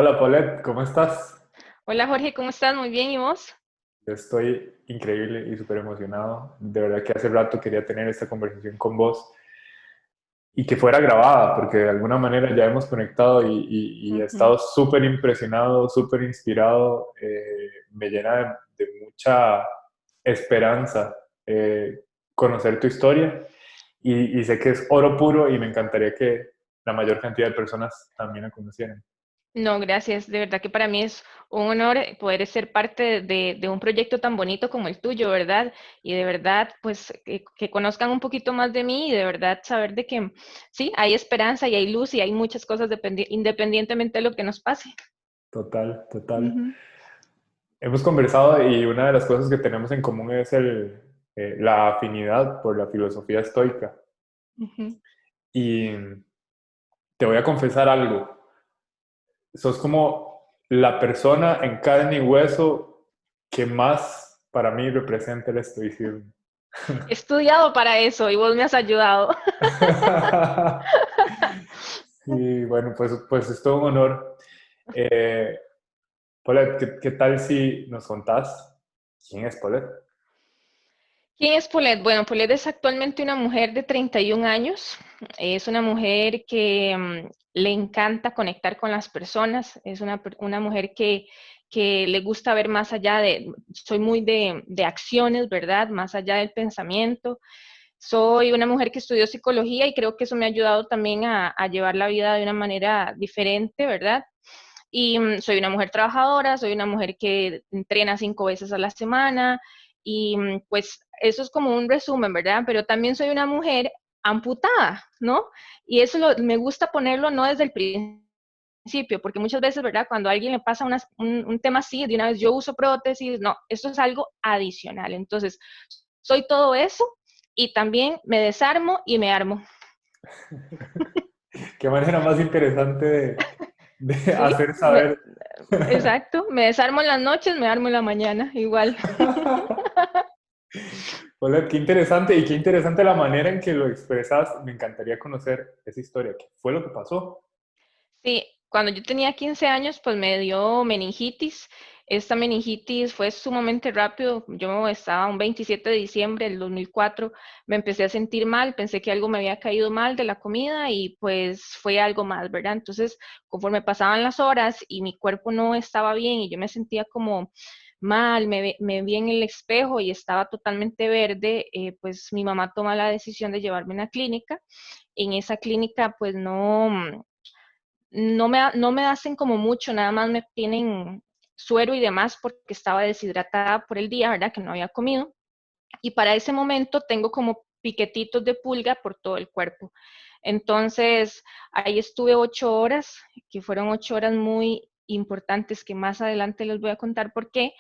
Hola Paulette, ¿cómo estás? Hola Jorge, ¿cómo estás? Muy bien, ¿y vos? Yo estoy increíble y súper emocionado. De verdad que hace rato quería tener esta conversación con vos y que fuera grabada, porque de alguna manera ya hemos conectado y he Ujú. estado súper impresionado, súper inspirado. Me llena de mucha esperanza conocer tu historia y sé que es oro puro y me encantaría que la mayor cantidad de personas también la conocieran. No, gracias. De verdad que para mí es un honor poder ser parte de un proyecto tan bonito como el tuyo, ¿verdad? Y de verdad, pues, que conozcan un poquito más de mí y de verdad saber de que sí, hay esperanza y hay luz y hay muchas cosas independientemente de lo que nos pase. Total, total. Ujú, Hemos conversado y una de las cosas que tenemos en común es la afinidad por la filosofía estoica. ujú. Y te voy a confesar algo. Sos como la persona en carne y hueso que más para mí representa el estoicismo. He estudiado para eso y vos me has ayudado. Sí, bueno, pues es todo un honor. Eh, Paulette, ¿qué tal si nos contás quién es Paulette? ¿Quién es Paulette? Bueno, Paulette es actualmente una mujer de 31 años. Es una mujer que le encanta conectar con las personas. Es una mujer que le gusta ver más allá soy muy de acciones, ¿verdad? Más allá del pensamiento. Soy una mujer que estudió psicología y creo que eso me ha ayudado también a llevar la vida de una manera diferente, ¿verdad? Y soy una mujer trabajadora, soy una mujer que entrena 5 veces a la semana y pues eso es como un resumen, ¿verdad? Pero también soy una mujer amputada, ¿no? Y me gusta ponerlo no desde el principio, porque muchas veces, ¿verdad? Cuando a alguien le pasa un tema así, de una vez yo uso prótesis, no, esto es algo adicional. Entonces, soy todo eso y también me desarmo y me armo, Qué manera más interesante de ¿sí? hacer saber. Exacto, me desarmo en las noches, me armo en la mañana, igual. Hola, qué interesante y qué interesante la manera en que lo expresas. Me encantaría conocer esa historia. ¿Qué fue lo que pasó? Sí, cuando yo tenía 15 años, pues me dio meningitis. Esta meningitis fue sumamente rápido. Yo estaba un 27 de diciembre del 2004, me empecé a sentir mal, pensé que algo me había caído mal de la comida y pues fue algo más, ¿verdad? Entonces, conforme pasaban las horas y mi cuerpo no estaba bien y yo me sentía como mal, me vi en el espejo y estaba totalmente verde, pues mi mamá toma la decisión de llevarme a una clínica. En esa clínica, pues no me hacen como mucho, nada más me tienen suero y demás porque estaba deshidratada por el día, ¿verdad? Que no había comido. Y para ese momento tengo como piquetitos de pulga por todo el cuerpo. Entonces, ahí estuve 8 horas, que fueron 8 horas muy importantes que más adelante les voy a contar por qué.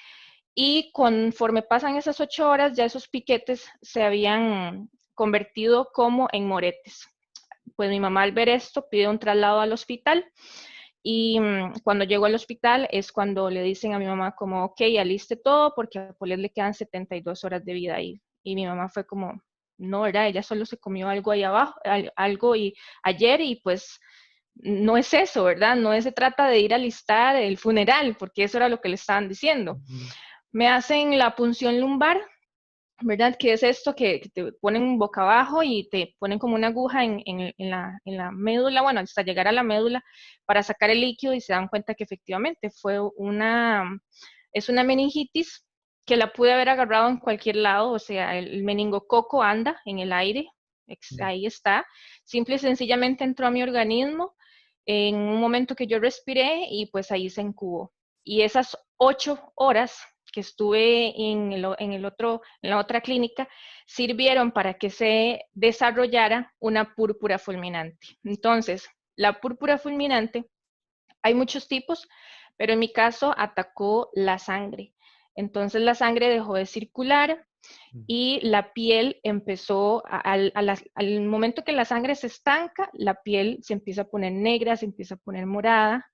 Y conforme pasan esas 8 horas, ya esos piquetes se habían convertido como en moretes. Pues mi mamá al ver esto pide un traslado al hospital y cuando llegó al hospital es cuando le dicen a mi mamá como, ok, aliste todo porque a Paulette le quedan 72 horas de vida ahí. Y mi mamá fue como, no, ¿verdad? Ella solo se comió algo ahí abajo, algo y ayer y pues no es eso, ¿verdad? No se trata de ir a alistar el funeral, porque eso era lo que le estaban diciendo. Ujú. Me hacen la punción lumbar, ¿verdad? ¿Qué es esto? Que te ponen boca abajo y te ponen como una aguja en la médula, bueno, hasta llegar a la médula para sacar el líquido y se dan cuenta que efectivamente es una meningitis que la pude haber agarrado en cualquier lado, o sea, el meningococo anda en el aire, ahí está, simple y sencillamente entró a mi organismo en un momento que yo respiré y pues ahí se incubó. Y esas 8 horas que estuve en la otra clínica sirvieron para que se desarrollara una púrpura fulminante. Entonces, la púrpura fulminante, hay muchos tipos, pero en mi caso atacó la sangre. Entonces la sangre dejó de circular y la piel empezó, al momento que la sangre se estanca, la piel se empieza a poner negra, se empieza a poner morada,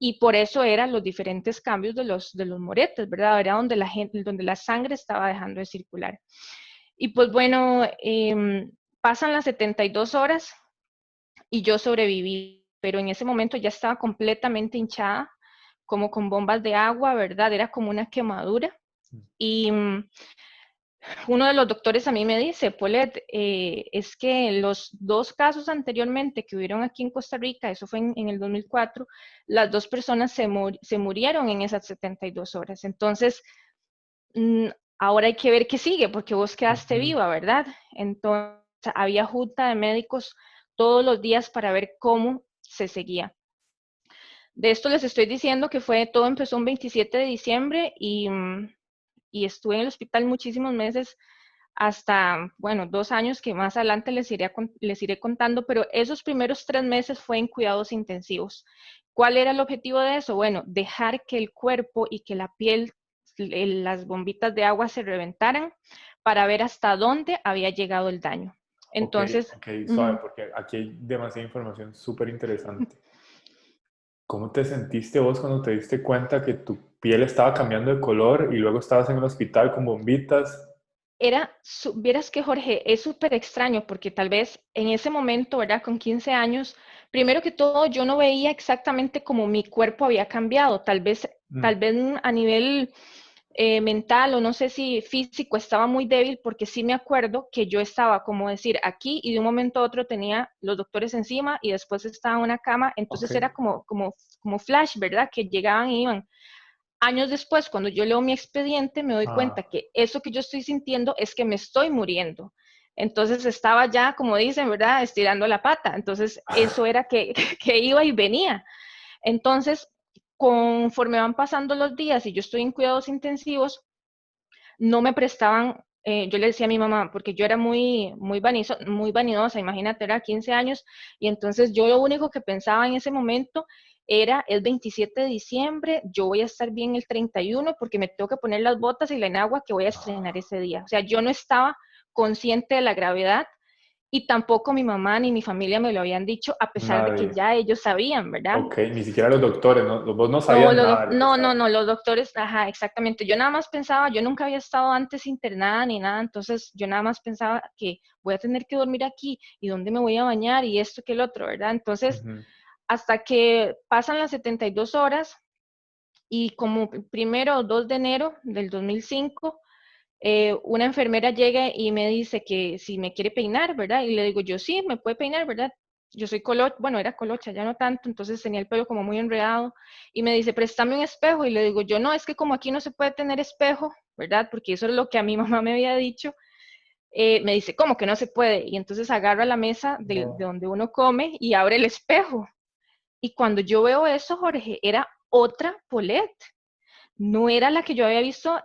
y por eso eran los diferentes cambios de los moretes, ¿verdad? Era donde la sangre estaba dejando de circular. Y pues bueno, pasan las 72 horas y yo sobreviví, pero en ese momento ya estaba completamente hinchada, como con bombas de agua, ¿verdad? Era como una quemadura. Y uno de los doctores a mí me dice, Paulette, es que los 2 casos anteriormente que hubieron aquí en Costa Rica, eso fue en el 2004, las 2 personas se murieron en esas 72 horas. Entonces, mm, ahora hay que ver qué sigue, porque vos quedaste Ujú. viva, ¿verdad? Entonces, había junta de médicos todos los días para ver cómo se seguía. De esto les estoy diciendo que todo empezó un 27 de diciembre y estuve en el hospital muchísimos meses, hasta, bueno, 2 años que más adelante les iré contando, pero esos primeros 3 meses fue en cuidados intensivos. ¿Cuál era el objetivo de eso? Bueno, dejar que el cuerpo y que la piel, las bombitas de agua se reventaran para ver hasta dónde había llegado el daño. Ok, Entonces, ok, suave, porque aquí hay demasiada información súper interesante. ¿Cómo te sentiste vos cuando te diste cuenta que tu piel estaba cambiando de color y luego estabas en el hospital con bombitas? vieras que Jorge, es súper extraño porque tal vez en ese momento, ¿verdad? Con 15 años, primero que todo yo no veía exactamente cómo mi cuerpo había cambiado, tal Mm, vez a nivel mental o no sé si físico estaba muy débil porque sí me acuerdo que yo estaba como decir aquí y de un momento a otro tenía los doctores encima y después estaba en una cama, ok. entonces era como flash, ¿verdad? Que llegaban y iban. Años después, cuando yo leo mi expediente, me doy cuenta Ah, que eso que yo estoy sintiendo es que me estoy muriendo. Entonces estaba ya, como dicen, ¿verdad? Estirando la pata. Entonces eso era que, que iba y venía. Entonces, conforme van pasando los días y yo estoy en cuidados intensivos, no me prestaban, yo le decía a mi mamá, porque yo era muy vanidosa, imagínate, era 15 años, y entonces yo lo único que pensaba en ese momento era el 27 de diciembre, yo voy a estar bien el 31 porque me tengo que poner las botas y la enagua que voy a estrenar ese día. O sea, yo no estaba consciente de la gravedad y tampoco mi mamá ni mi familia me lo habían dicho, a pesar de que nadie. ya ellos sabían, ¿verdad? Ok, ni siquiera los doctores, ¿no? Vos no No, sabías nada de lo que estaba. no, los doctores, ajá, exactamente. Yo nada más pensaba, yo nunca había estado antes internada ni nada, entonces yo nada más pensaba que voy a tener que dormir aquí y dónde me voy a bañar y esto que el otro, ¿verdad? Entonces, Ujú. hasta que pasan las 72 horas y como primero 2 de enero del 2005, una enfermera llega y me dice que si me quiere peinar, ¿verdad? Y le digo, yo sí, me puede peinar, ¿verdad? Yo soy colocha, bueno, era colocha, ya no tanto, entonces tenía el pelo como muy enredado. Y me dice, préstame un espejo. Y le digo, yo no, es que como aquí no se puede tener espejo, ¿verdad? Porque eso es lo que a mi mamá me había dicho. Me dice, ¿cómo que no se puede? Y entonces agarra la mesa de No. donde uno come y abre el espejo. Y cuando yo veo eso, Jorge, era otra Paulette, no era la que yo había visto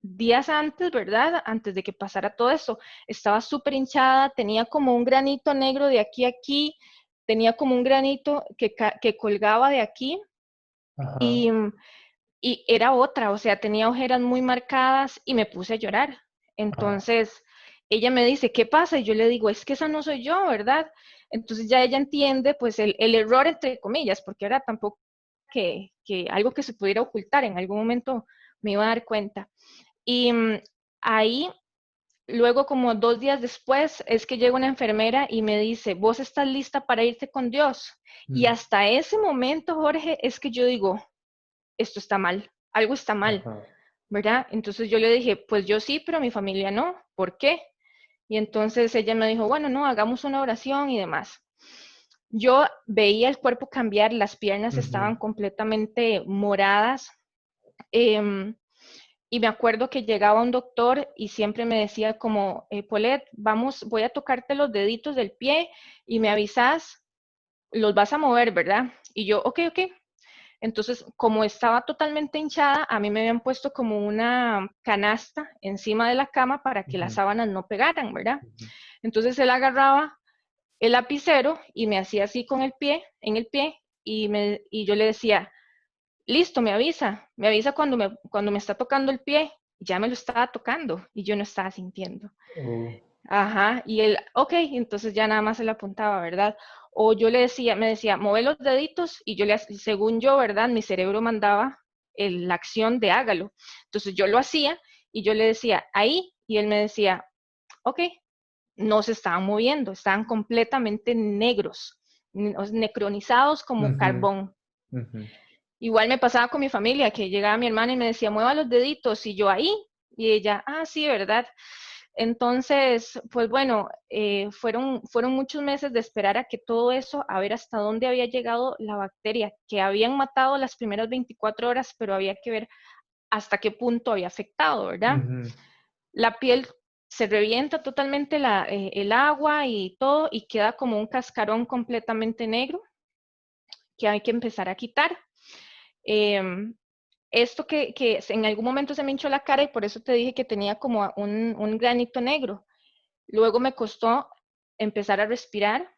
días antes, ¿verdad? Antes de que pasara todo eso. Estaba súper hinchada, tenía como un granito negro de aquí a aquí, tenía como un granito que colgaba de aquí Ajá. y, y era otra, o sea, tenía ojeras muy marcadas y me puse a llorar. Ah, Entonces, ella me dice, ¿qué pasa? Y yo le digo, es que esa no soy yo, ¿verdad? Entonces ya ella entiende pues el error entre comillas, porque era tampoco que algo que se pudiera ocultar, en algún momento me iba a dar cuenta. Y ahí, luego como 2 días después, es que llega una enfermera y me dice, vos estás lista para irte con Dios. Y mm, hasta ese momento, Jorge, es que yo digo, esto está mal, algo está mal, ajá. ¿verdad? Entonces yo le dije, pues yo sí, pero mi familia no. ¿Por qué? Y entonces ella me dijo, bueno, no, hagamos una oración y demás. Yo veía el cuerpo cambiar, las piernas estaban Ujú. completamente moradas. em, y me acuerdo que llegaba un doctor y siempre me decía como, Paulette, vamos, voy a tocarte los deditos del pie y me avisas, los vas a mover, ¿verdad? Y yo, ok, ok. Entonces, como estaba totalmente hinchada, a mí me habían puesto como una canasta encima de la cama para que las Ujú. sábanas no pegaran, ¿verdad? Ujú. Entonces él agarraba el lapicero y me hacía así con el pie, en el pie, y yo le decía, listo, me avisa cuando me está tocando el pie. Ya me lo estaba tocando y yo no estaba sintiendo. Oh, Ajá, y él, ok, entonces ya nada más se le apuntaba, ¿verdad? O yo le decía, me decía, mueve los deditos y yo según yo, ¿verdad? Mi cerebro mandaba la acción de hágalo. Entonces yo lo hacía y yo le decía, ahí, y él me decía, ok, no se estaban moviendo, estaban completamente negros, necronizados como ujú, carbón. ujú. Igual me pasaba con mi familia, que llegaba mi hermana y me decía, mueva los deditos, y yo ahí, y ella, ah, sí, ¿verdad? Entonces, pues bueno, fueron muchos meses de esperar a que todo eso, a ver hasta dónde había llegado la bacteria, que habían matado las primeras 24 horas, pero había que ver hasta qué punto había afectado, ¿verdad? Ujú. La piel se revienta totalmente el agua y todo, y queda como un cascarón completamente negro que hay que empezar a quitar. Em, Esto que en algún momento se me hinchó la cara y por eso te dije que tenía como un granito negro. Luego me costó empezar a respirar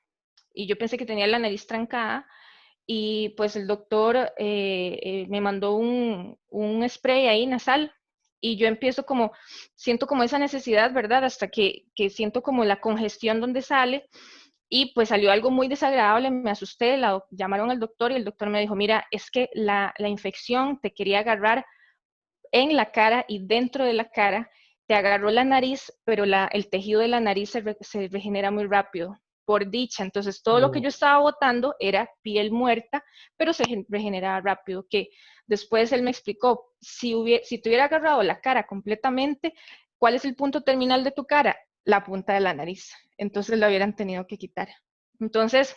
y yo pensé que tenía la nariz trancada y pues el doctor me mandó un spray ahí nasal y yo empiezo como, siento como esa necesidad, ¿verdad? Hasta que siento como la congestión donde sale y pues salió algo muy desagradable, me asusté, llamaron al doctor y el doctor me dijo, mira, es que la infección te quería agarrar en la cara y dentro de la cara, te agarró la nariz, pero el tejido de la nariz se regenera muy rápido, por dicha. Entonces, todo lo que yo Oh, estaba botando era piel muerta, pero se regeneraba rápido, que después él me explicó, si te hubiera agarrado la cara completamente, ¿cuál es el punto terminal de tu cara? La punta de la nariz. Entonces, la hubieran tenido que quitar. Entonces,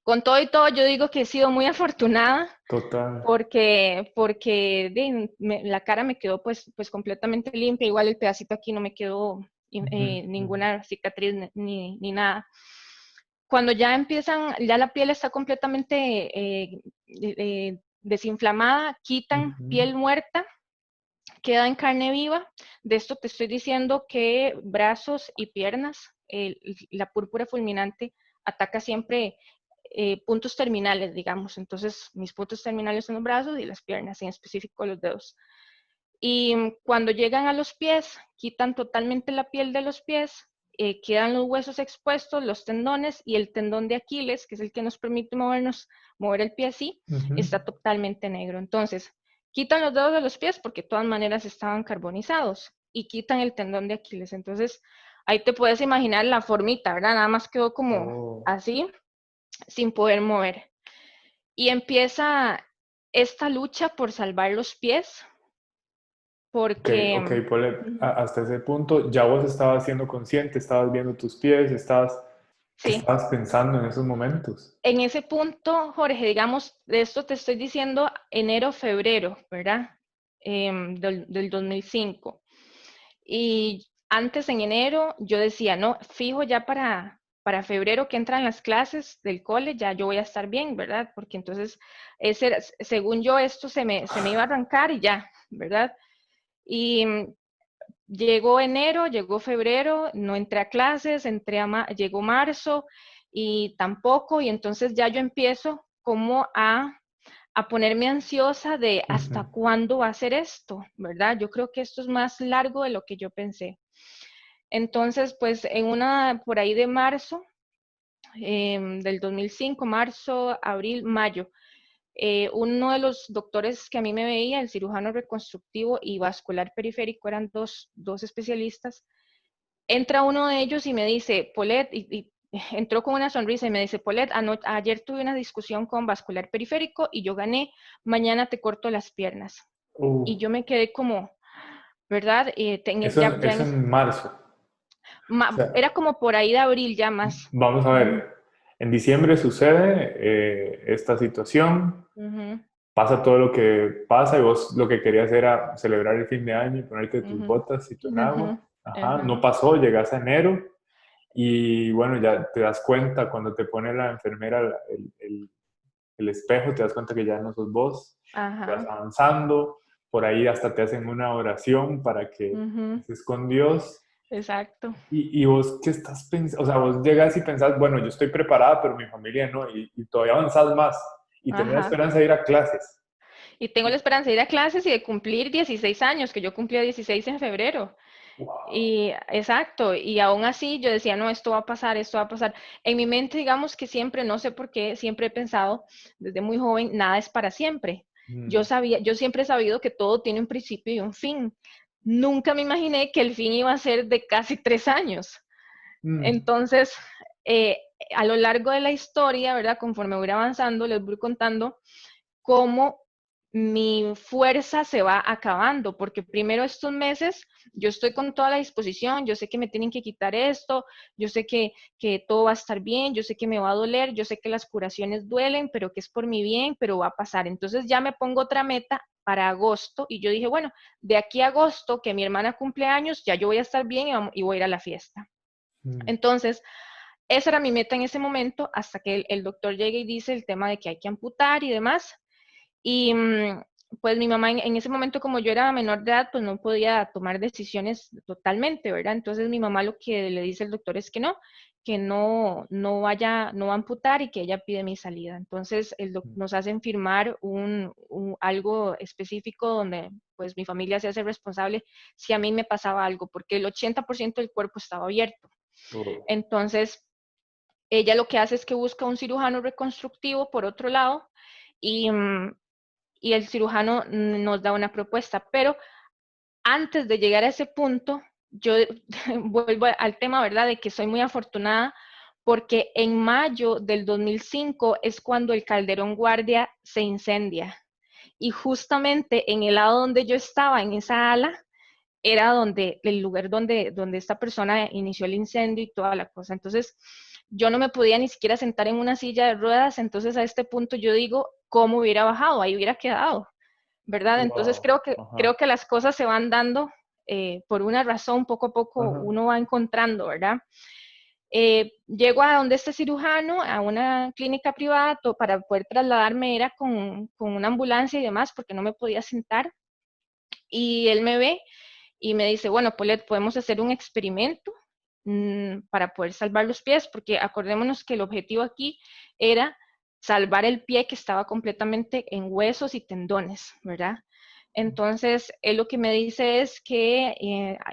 con todo y todo, yo digo que he sido muy afortunada total. porque la cara me quedó pues completamente limpia, igual el pedacito aquí no me quedó Ujú, ujú, ninguna cicatriz ni nada. Cuando ya empiezan, ya la piel está completamente desinflamada, quitan ujú. piel muerta, queda en carne viva. De esto te estoy diciendo que brazos y piernas, la púrpura fulminante ataca siempre puntos terminales, digamos. Entonces, mis puntos terminales son los brazos y las piernas, en específico los dedos. Y cuando llegan a los pies, quitan totalmente la piel de los pies, quedan los huesos expuestos, los tendones y el tendón de Aquiles, que es el que nos permite mover el pie así, Ujú. está totalmente negro. Entonces, quitan los dedos de los pies porque de todas maneras estaban carbonizados y quitan el tendón de Aquiles. Entonces, ahí te puedes imaginar la formita, ¿verdad? Nada más quedó como Oh. así, sin poder mover. Y empieza esta lucha por salvar los pies, Ok, porque ok, Paulette, hasta ese punto ya vos estabas siendo consciente, estabas viendo tus pies, ¿qué sí, estabas pensando en esos momentos? en ese punto, Jorge, digamos, de esto te estoy diciendo enero, febrero, ¿verdad? Del 2005. Y antes en enero yo decía, no, fijo ya para febrero que entran las clases del cole, ya yo voy a estar bien, ¿verdad? Porque entonces, según yo, esto se me iba a arrancar y ya, ¿verdad? Y llegó enero, llegó febrero, no entré a clases, llegó marzo y tampoco, y entonces ya yo empiezo como a ponerme ansiosa de hasta Ujú. cuándo va a ser esto, ¿verdad? Yo creo que esto es más largo de lo que yo pensé. Entonces, pues en por ahí de marzo del 2005, marzo, abril, mayo, uno de los doctores que a mí me veía, el cirujano reconstructivo y vascular periférico, eran dos especialistas. Entra uno de ellos y me dice, Polet, y entró con una sonrisa y me dice, Polet, ayer tuve una discusión con vascular periférico y yo gané, mañana te corto las piernas. Y yo me quedé como, ¿verdad? Eso en marzo. O sea, Era como por ahí de abril ya más. vamos a Ujú, ver, en diciembre sucede esta situación, ujú, pasa todo lo que pasa y vos lo que querías era celebrar el fin de año y ponerte tus ujú, botas y tu ujú, enagua. Ajá, no ajá, pasó, llegas a enero y bueno, ya te das cuenta cuando te pone la enfermera el espejo, te das cuenta que ya no sos vos, vas ajá, avanzando, por ahí hasta te hacen una oración para que ujú, estés con Dios. exacto. Y vos, ¿qué estás pensando? O sea, vos llegas y pensás, bueno, yo estoy preparada, pero mi familia no, y todavía avanzás más, y tenés la Ajá. esperanza de ir a clases. Y tengo la esperanza de ir a clases y de cumplir 16 años, que yo cumplía 16 en febrero. Wow. Y exacto, y aún así yo decía, no, esto va a pasar, esto va a pasar. En mi mente, digamos que siempre, no sé por qué, siempre he pensado desde muy joven, nada es para siempre. Mm, Yo siempre he sabido que todo tiene un principio y un fin. Nunca me imaginé que el fin iba a ser de casi 3 años. mm, Entonces, eh, a lo largo de la historia, ¿verdad? Conforme voy avanzando, les voy contando, cómo mi fuerza se va acabando, porque primero estos meses yo estoy con toda la disposición, yo sé que me tienen que quitar esto, yo sé que todo va a estar bien, yo sé que me va a doler, yo sé que las curaciones duelen, pero que es por mi bien, pero va a pasar. Entonces ya me pongo otra meta para agosto y yo dije, bueno, de aquí a agosto, que mi hermana cumple años, ya yo voy a estar bien y voy a ir a la fiesta. Mm. Entonces, esa era mi meta en ese momento, hasta que el doctor llegue y dice el tema de que hay que amputar y demás. Y pues mi mamá en ese momento, como yo era menor de edad, pues no podía tomar decisiones totalmente, ¿verdad? Entonces mi mamá lo que le dice el doctor es que no, no vaya, no va a amputar y que ella pide mi salida. Entonces nos hacen firmar algo específico donde pues mi familia se hace responsable si a mí me pasaba algo, porque el 80% del cuerpo estaba abierto. Oh. Entonces ella lo que hace es que busca un cirujano reconstructivo por otro lado y, y el cirujano nos da una propuesta, pero antes de llegar a ese punto, yo vuelvo al tema, ¿verdad?, de que soy muy afortunada porque en mayo del 2005 es cuando el Calderón Guardia se incendia. Y justamente en el lado donde yo estaba, en esa ala, era donde el lugar donde esta persona inició el incendio y toda la cosa. Entonces, yo no me podía ni siquiera sentar en una silla de ruedas, entonces a este punto yo digo, ¿cómo hubiera bajado? Ahí hubiera quedado, ¿verdad? Entonces Wow. creo Ajá. que las cosas se van dando por una razón, poco a poco Ajá. uno va encontrando, ¿verdad? Llego a donde este cirujano, a una clínica privada, para poder trasladarme era con una ambulancia y demás, porque no me podía sentar, y él me ve y me dice, bueno, Paulette, podemos hacer un experimento para poder salvar los pies, porque acordémonos que el objetivo aquí era salvar el pie que estaba completamente en huesos y tendones, ¿verdad? Entonces, él lo que me dice es que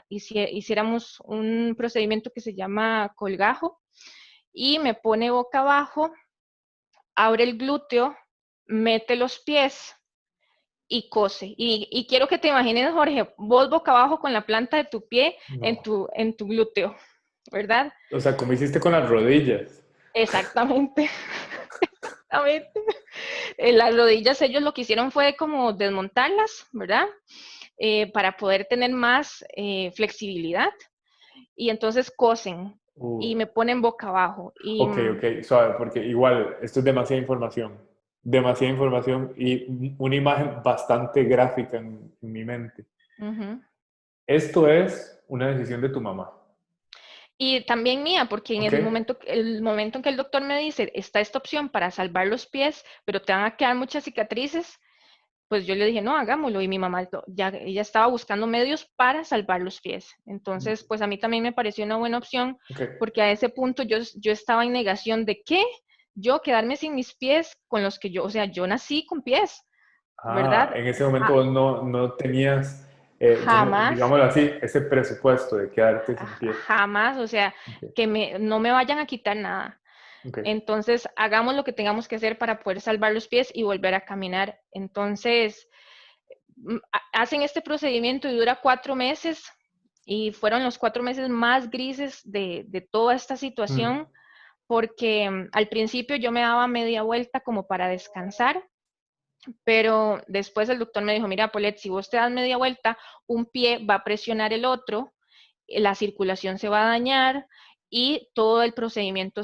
hiciéramos un procedimiento que se llama colgajo y me pone boca abajo, abre el glúteo, mete los pies y cose. Y quiero que te imagines, Jorge, vos boca abajo con la planta de tu pie No. en tu glúteo, ¿verdad? O sea, como hiciste con las rodillas. Exactamente, exactamente. Las rodillas ellos lo que hicieron fue como desmontarlas, ¿verdad? Para poder tener más flexibilidad. Y entonces cosen y Uh. me ponen boca abajo. Y Ok, ok, suave, porque igual esto es demasiada información y una imagen bastante gráfica en mi mente. uh-huh. Esto es una decisión de tu mamá, Y también mía, porque en ¿ok? el momento en que el doctor me dice, está esta opción para salvar los pies, pero te van a quedar muchas cicatrices, pues yo le dije, no, hagámoslo. Y mi mamá ya ella estaba buscando medios para salvar los pies. Entonces, pues a mí también me pareció una buena opción, Ok. porque a ese punto yo estaba en negación de que yo quedarme sin mis pies con los que yo, o sea, yo nací con pies, Ah, ¿verdad? en ese momento Ja- vos no tenías, como, jamás, digámoslo así, ese presupuesto de quedarte sin pie. jamás, o sea, Ok, no me vayan a quitar nada. ok. Entonces, hagamos lo que tengamos que hacer para poder salvar los pies y volver a caminar. Entonces, hacen este procedimiento y dura 4 meses y fueron los 4 meses más grises de toda esta Mm. situación porque al principio yo me daba media vuelta como para descansar, pero después el doctor me dijo, mira, Paulette, si vos te das media vuelta, un pie va a presionar el otro, la circulación se va a dañar y todo el procedimiento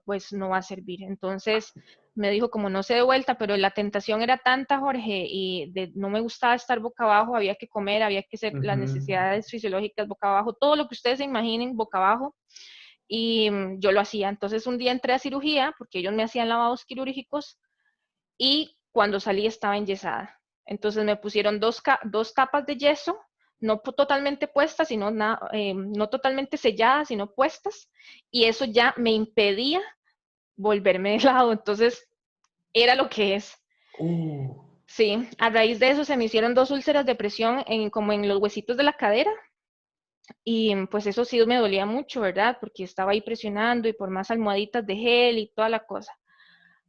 pues no va a servir. Entonces me dijo, como no se dé vuelta, pero la tentación era tanta, Jorge, y no me gustaba estar boca abajo, había que comer, había que hacer las Ujú. necesidades fisiológicas boca abajo, todo lo que ustedes se imaginen boca abajo, y yo lo hacía. Entonces un día entré a cirugía, porque ellos me hacían lavados quirúrgicos, y cuando salí estaba enyesada. Entonces me pusieron dos tapas de yeso, no totalmente puestas, sino no totalmente selladas, sino puestas, y eso ya me impedía volverme de lado. Entonces era lo que es. Uh. Sí, a raíz de eso se me hicieron dos úlceras de presión como en los huesitos de la cadera, y pues eso sí me dolía mucho, ¿verdad? Porque estaba ahí presionando y por más almohaditas de gel y toda la cosa.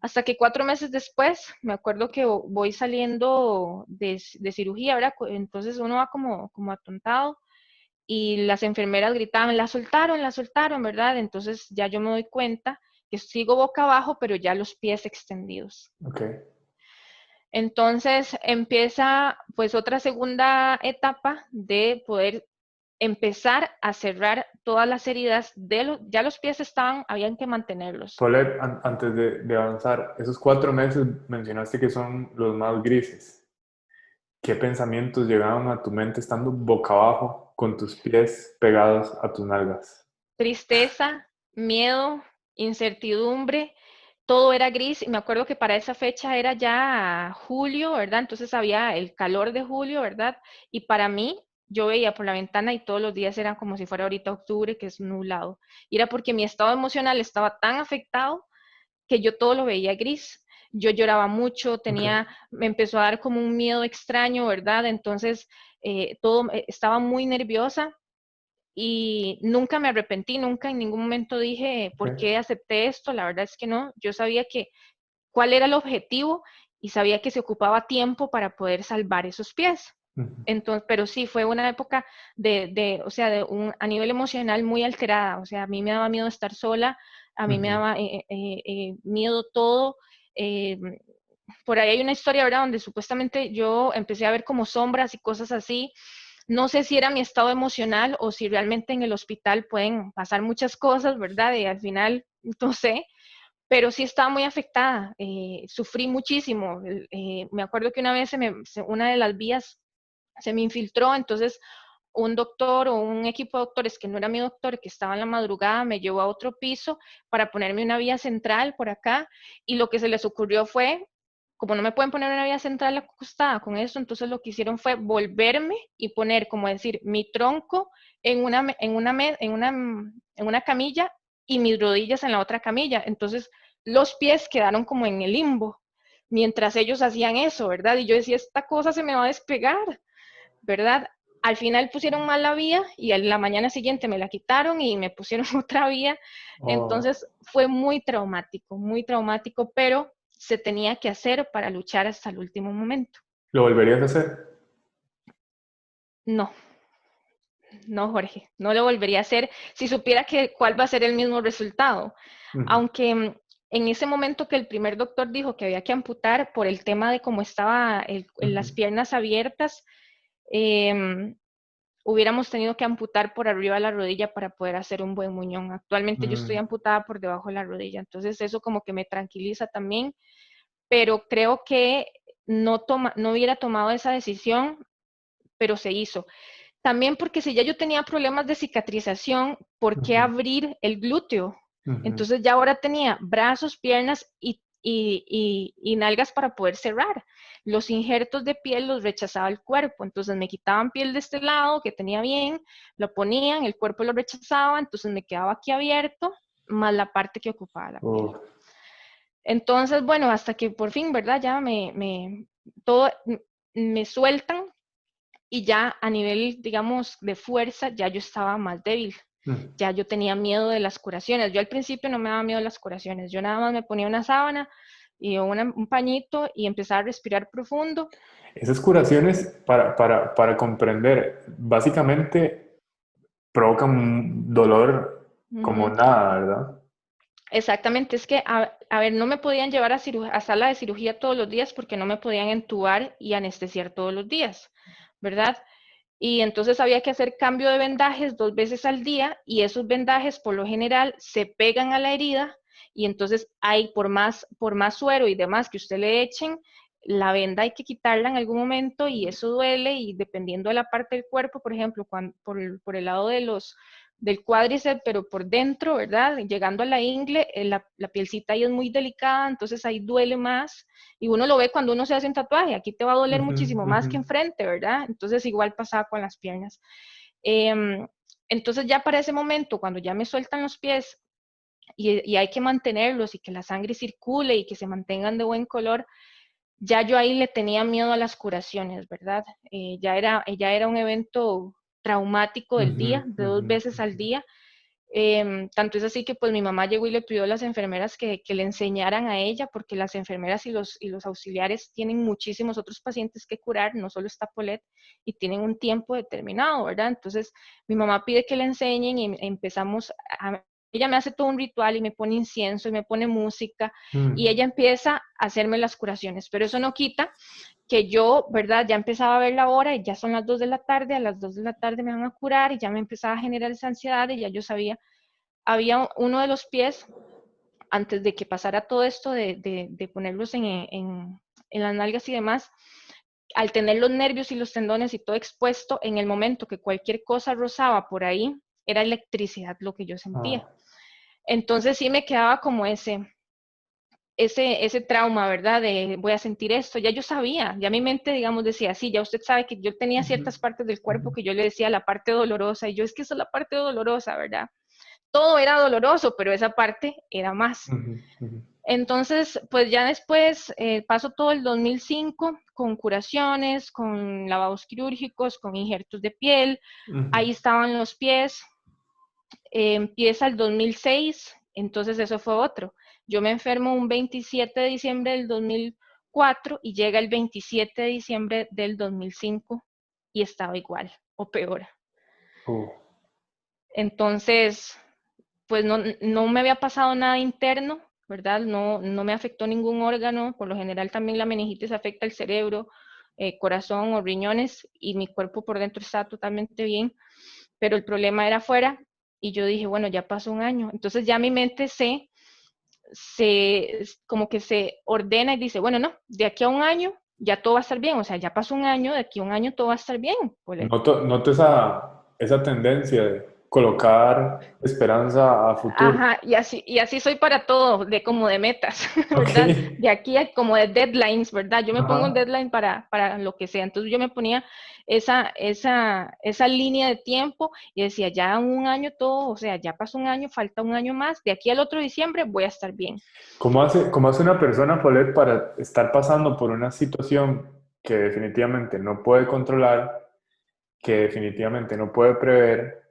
Hasta que 4 meses después, me acuerdo que voy saliendo de cirugía, ¿verdad? Entonces uno va como atontado y las enfermeras gritaban, la soltaron, ¿verdad? Entonces ya yo me doy cuenta que sigo boca abajo, pero ya los pies extendidos. Ok. Entonces empieza pues otra segunda etapa de poder empezar a cerrar todas las heridas ya los pies estaban, habían que mantenerlos. Paulette, antes de avanzar, esos 4 meses mencionaste que son los más grises. ¿Qué pensamientos llegaban a tu mente estando boca abajo con tus pies pegados a tus nalgas? Tristeza, miedo, incertidumbre, todo era gris. Y me acuerdo que para esa fecha era ya julio, ¿verdad? Entonces había el calor de julio, ¿verdad? Y para mí, yo veía por la ventana y todos los días eran como si fuera ahorita octubre, que es nublado. Y era porque mi estado emocional estaba tan afectado que yo todo lo veía gris. Yo lloraba mucho, Ok. me empezó a dar como un miedo extraño, ¿verdad? Entonces, estaba muy nerviosa y nunca me arrepentí, nunca en ningún momento dije, ¿por Ok. qué acepté esto? La verdad es que no, yo sabía que cuál era el objetivo y sabía que se ocupaba tiempo para poder salvar esos pies. Ujú. Entonces, pero sí, fue una época o sea, a nivel emocional muy alterada. O sea, a mí me daba miedo estar sola, a mí me Ujú. daba miedo todo. eh, por ahí hay una historia, ¿verdad?, donde supuestamente yo empecé a ver como sombras y cosas así. No sé si era mi estado emocional o si realmente en el hospital pueden pasar muchas cosas, ¿verdad? Y al final, no sé, pero sí estaba muy afectada, sufrí muchísimo. Me acuerdo que una vez una de las vías se me infiltró, entonces un doctor o un equipo de doctores que no era mi doctor, que estaba en la madrugada, me llevó a otro piso para ponerme una vía central por acá, y lo que se les ocurrió fue, como no me pueden poner una vía central acostada con eso, entonces lo que hicieron fue volverme y poner, como decir, mi tronco en una camilla y mis rodillas en la otra camilla. Entonces los pies quedaron como en el limbo mientras ellos hacían eso, ¿verdad? Y yo decía, esta cosa se me va a despegar, ¿verdad? Al final pusieron mal la vía y a la mañana siguiente me la quitaron y me pusieron otra vía. Oh, Entonces fue muy traumático, pero se tenía que hacer para luchar hasta el último momento. ¿lo volverías a hacer? No, no, Jorge, no lo volvería a hacer si supiera que cuál va a ser el mismo resultado. Ujú. Aunque en ese momento que el primer doctor dijo que había que amputar por el tema de cómo estaba las Ujú. piernas abiertas, eh, hubiéramos tenido que amputar por arriba de la rodilla para poder hacer un buen muñón. Actualmente yo estoy Mm. amputada por debajo de la rodilla, entonces eso como que me tranquiliza también, pero creo que no hubiera tomado esa decisión, pero se hizo. También porque si ya yo tenía problemas de cicatrización, ¿por qué Ujú. abrir el glúteo? Ujú. Entonces ya ahora tenía brazos, piernas y nalgas para poder cerrar. Los injertos de piel los rechazaba el cuerpo, entonces me quitaban piel de este lado que tenía bien, lo ponían, el cuerpo lo rechazaba, entonces me quedaba aquí abierto, más la parte que ocupaba la piel. Oh. Entonces, bueno, hasta que por fin, ¿verdad? Ya todo, me sueltan y ya a nivel, digamos, de fuerza, ya yo estaba más débil. Mm. Ya yo tenía miedo de las curaciones. Yo al principio no me daba miedo de las curaciones. Yo nada más me ponía una sábana y un pañito y empezaba a respirar profundo. Esas curaciones, para comprender, básicamente provocan un dolor como Ujú. nada, ¿verdad? Exactamente, es que, a ver, no me podían llevar a sala de cirugía todos los días porque no me podían entubar y anestesiar todos los días, ¿verdad? Y entonces había que hacer cambio de vendajes 2 veces al día y esos vendajes por lo general se pegan a la herida y entonces hay por más suero y demás que usted le echen, la venda hay que quitarla en algún momento y eso duele y dependiendo de la parte del cuerpo, por ejemplo, por el lado del cuádriceps, pero por dentro, ¿verdad? Llegando a la ingle, la pielcita ahí es muy delicada, entonces ahí duele más y uno lo ve cuando uno se hace un tatuaje, aquí te va a doler Ujú. muchísimo más Ujú. que enfrente, ¿verdad? Entonces igual pasaba con las piernas. Eh, entonces ya para ese momento, cuando ya me sueltan los pies y hay que mantenerlos y que la sangre circule y que se mantengan de buen color, ya yo ahí le tenía miedo a las curaciones, ¿verdad? Ya era un evento traumático del Ujú. día, de dos Ujú. veces al día. Tanto es así que pues mi mamá llegó y le pidió a las enfermeras que le enseñaran a ella, porque las enfermeras y los auxiliares tienen muchísimos otros pacientes que curar, no solo está Paulette, y tienen un tiempo determinado, ¿verdad? Entonces mi mamá pide que le enseñen y empezamos a ella me hace todo un ritual y me pone incienso y me pone música y Mm. ella empieza a hacerme las curaciones, pero eso no quita que yo, ¿verdad? Ya empezaba a ver la hora y ya son las 2 de la tarde, a las 2 de la tarde me van a curar y ya me empezaba a generar esa ansiedad y ya yo sabía, había uno de los pies, antes de que pasara todo esto de ponerlos en las nalgas y demás, al tener los nervios y los tendones y todo expuesto, en el momento que cualquier cosa rozaba por ahí, era electricidad lo que yo sentía. Ah. Entonces sí me quedaba como ese trauma, ¿verdad? De voy a sentir esto. Ya yo sabía, ya mi mente, digamos, decía, sí, ya usted sabe que yo tenía Ujú, ciertas partes del cuerpo ujú, que yo le decía la parte dolorosa, y yo es que esa es la parte dolorosa, ¿verdad? Todo era doloroso, pero esa parte era más. ujú, ujú, Entonces, pues ya después paso todo el 2005 con curaciones, con lavados quirúrgicos, con injertos de piel, ujú. ahí estaban los pies, empieza el 2006, entonces eso fue otro. Yo me enfermo un 27 de diciembre del 2004 y llega el 27 de diciembre del 2005 y estaba igual o peor. Uh, Entonces, pues no me había pasado nada interno, ¿verdad? No me afectó ningún órgano, por lo general también la meningitis afecta el cerebro, corazón o riñones y mi cuerpo por dentro está totalmente bien, pero el problema era afuera y yo dije, bueno, ya pasó un año, entonces ya mi mente como que se ordena y dice, bueno, no, de aquí a un año ya todo va a estar bien, o sea, ya pasó un año, de aquí a un año todo va a estar bien, Paulette. noto esa tendencia de colocar esperanza a futuro. Ajá, y así soy para todo, de como de metas, Ok. ¿verdad? De aquí a como de deadlines, ¿verdad? Yo me pongo un Ajá. deadline para lo que sea. Entonces yo me ponía esa línea de tiempo y decía, ya un año todo, o sea, ya pasó un año, falta un año más, de aquí al otro diciembre voy a estar bien. Cómo hace una persona, Paulette, para estar pasando por una situación que definitivamente no puede controlar, que definitivamente no puede prever,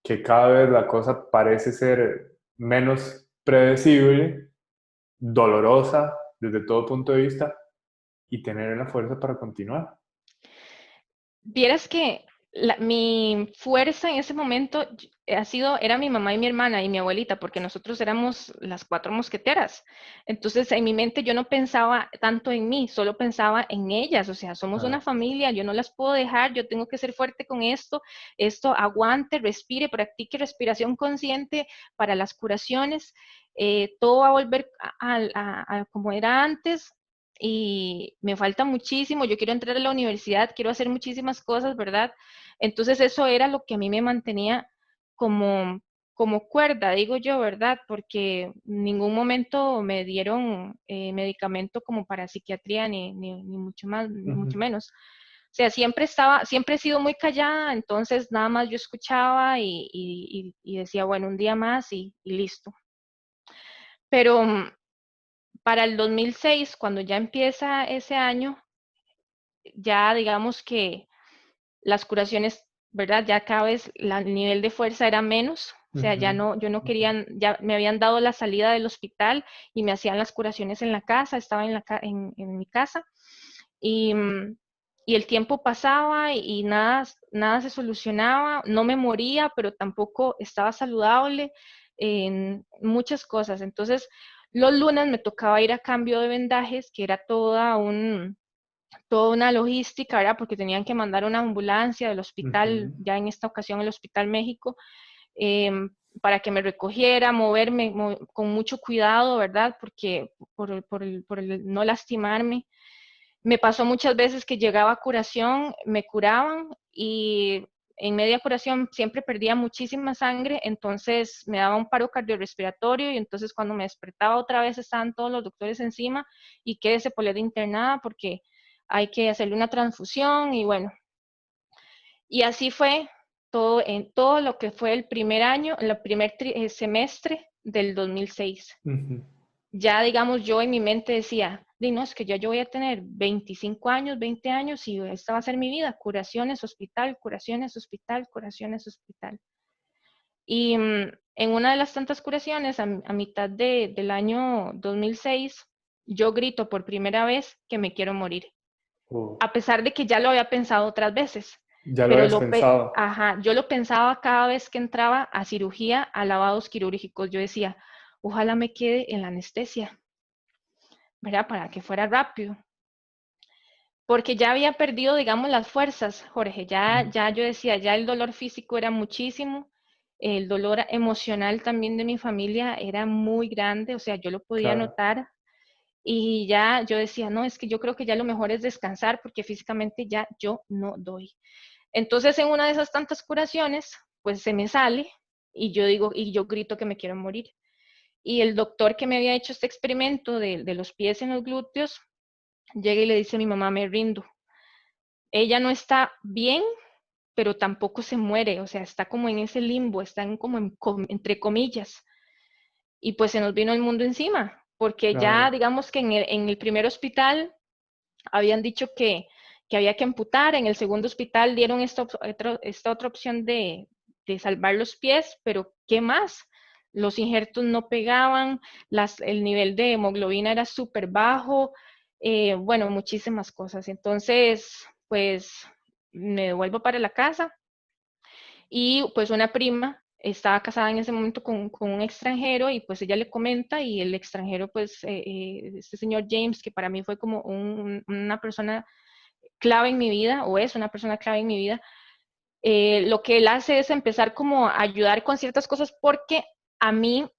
que cada vez la cosa parece ser menos predecible, dolorosa desde todo punto de vista, y tener la fuerza para continuar? Vieras que mi fuerza en ese momento era mi mamá y mi hermana y mi abuelita, porque nosotros éramos las cuatro mosqueteras. Entonces, en mi mente yo no pensaba tanto en mí, solo pensaba en ellas. O sea, somos una Ah, familia, yo no las puedo dejar, yo tengo que ser fuerte con esto aguante, respire, practique respiración consciente para las curaciones. Todo va a volver a como era antes y me falta muchísimo, yo quiero entrar a la universidad, quiero hacer muchísimas cosas, ¿verdad? Entonces eso era lo que a mí me mantenía como, como cuerda, digo yo, ¿verdad? Porque en ningún momento me dieron medicamento como para psiquiatría, ni mucho más, ni ujú. mucho menos. O sea, siempre he sido muy callada, entonces nada más yo escuchaba y decía, bueno, un día más y listo. Pero para el 2006, cuando ya empieza ese año, ya digamos que las curaciones, ¿verdad? Ya cada vez el nivel de fuerza era menos, o sea, Ujú, ya no, yo no ujú, quería, ya me habían dado la salida del hospital y me hacían las curaciones en la casa, estaba en mi casa y, y el tiempo pasaba y nada se solucionaba, no me moría, pero tampoco estaba saludable en muchas cosas. Entonces, los lunes me tocaba ir a cambio de vendajes, que era toda una logística, ¿verdad? Porque tenían que mandar una ambulancia del hospital, ujú. ya en esta ocasión el Hospital México, eh, para que me recogiera, moverme con mucho cuidado, ¿verdad? Porque por el no lastimarme. Me pasó muchas veces que llegaba a curación, me curaban y en media curación siempre perdía muchísima sangre, entonces me daba un paro cardiorrespiratorio y entonces cuando me despertaba otra vez estaban todos los doctores encima y quédese por de internada porque hay que hacerle una transfusión y bueno, y así fue todo en todo lo que fue el primer año, el primer semestre del 2006. Ujú. Ya digamos yo en mi mente decía, no, es que ya yo voy a tener 25 años, 20 años y esta va a ser mi vida, curaciones, hospital, curaciones, hospital, curaciones, hospital. Y en una de las tantas curaciones, a mitad del año 2006, yo grito por primera vez que me quiero morir, Uh, a pesar de que ya lo había pensado otras veces. Ya lo pero habías pensado. ajá, yo lo pensaba cada vez que entraba a cirugía, a lavados quirúrgicos. Yo decía, ojalá me quede en la anestesia, ¿verdad? Para que fuera rápido. Porque ya había perdido, digamos, las fuerzas, Jorge. Ya yo decía, ya el dolor físico era muchísimo, el dolor emocional también de mi familia era muy grande, o sea, yo lo podía Claro, notar. Y ya yo decía, no, es que yo creo que ya lo mejor es descansar porque físicamente ya yo no doy. Entonces, en una de esas tantas curaciones, pues se me sale y yo digo, y yo grito que me quiero morir. Y el doctor que me había hecho este experimento de los pies en los glúteos, llega y le dice a mi mamá, me rindo. Ella no está bien, pero tampoco se muere, o sea, está como en ese limbo, están como entre comillas. Y pues se nos vino el mundo encima, porque ya claro. digamos que en el primer hospital habían dicho que había que amputar, en el segundo hospital dieron esta otra opción de salvar los pies, pero ¿qué más? Los injertos no pegaban, el nivel de hemoglobina era súper bajo, bueno, muchísimas cosas. Entonces, pues me devuelvo para la casa y pues una prima estaba casada en ese momento con un extranjero y pues ella le comenta y el extranjero pues este señor James que para mí fue como una persona clave en mi vida o es una persona clave en mi vida, lo que él hace es empezar como a ayudar con ciertas cosas porque a mí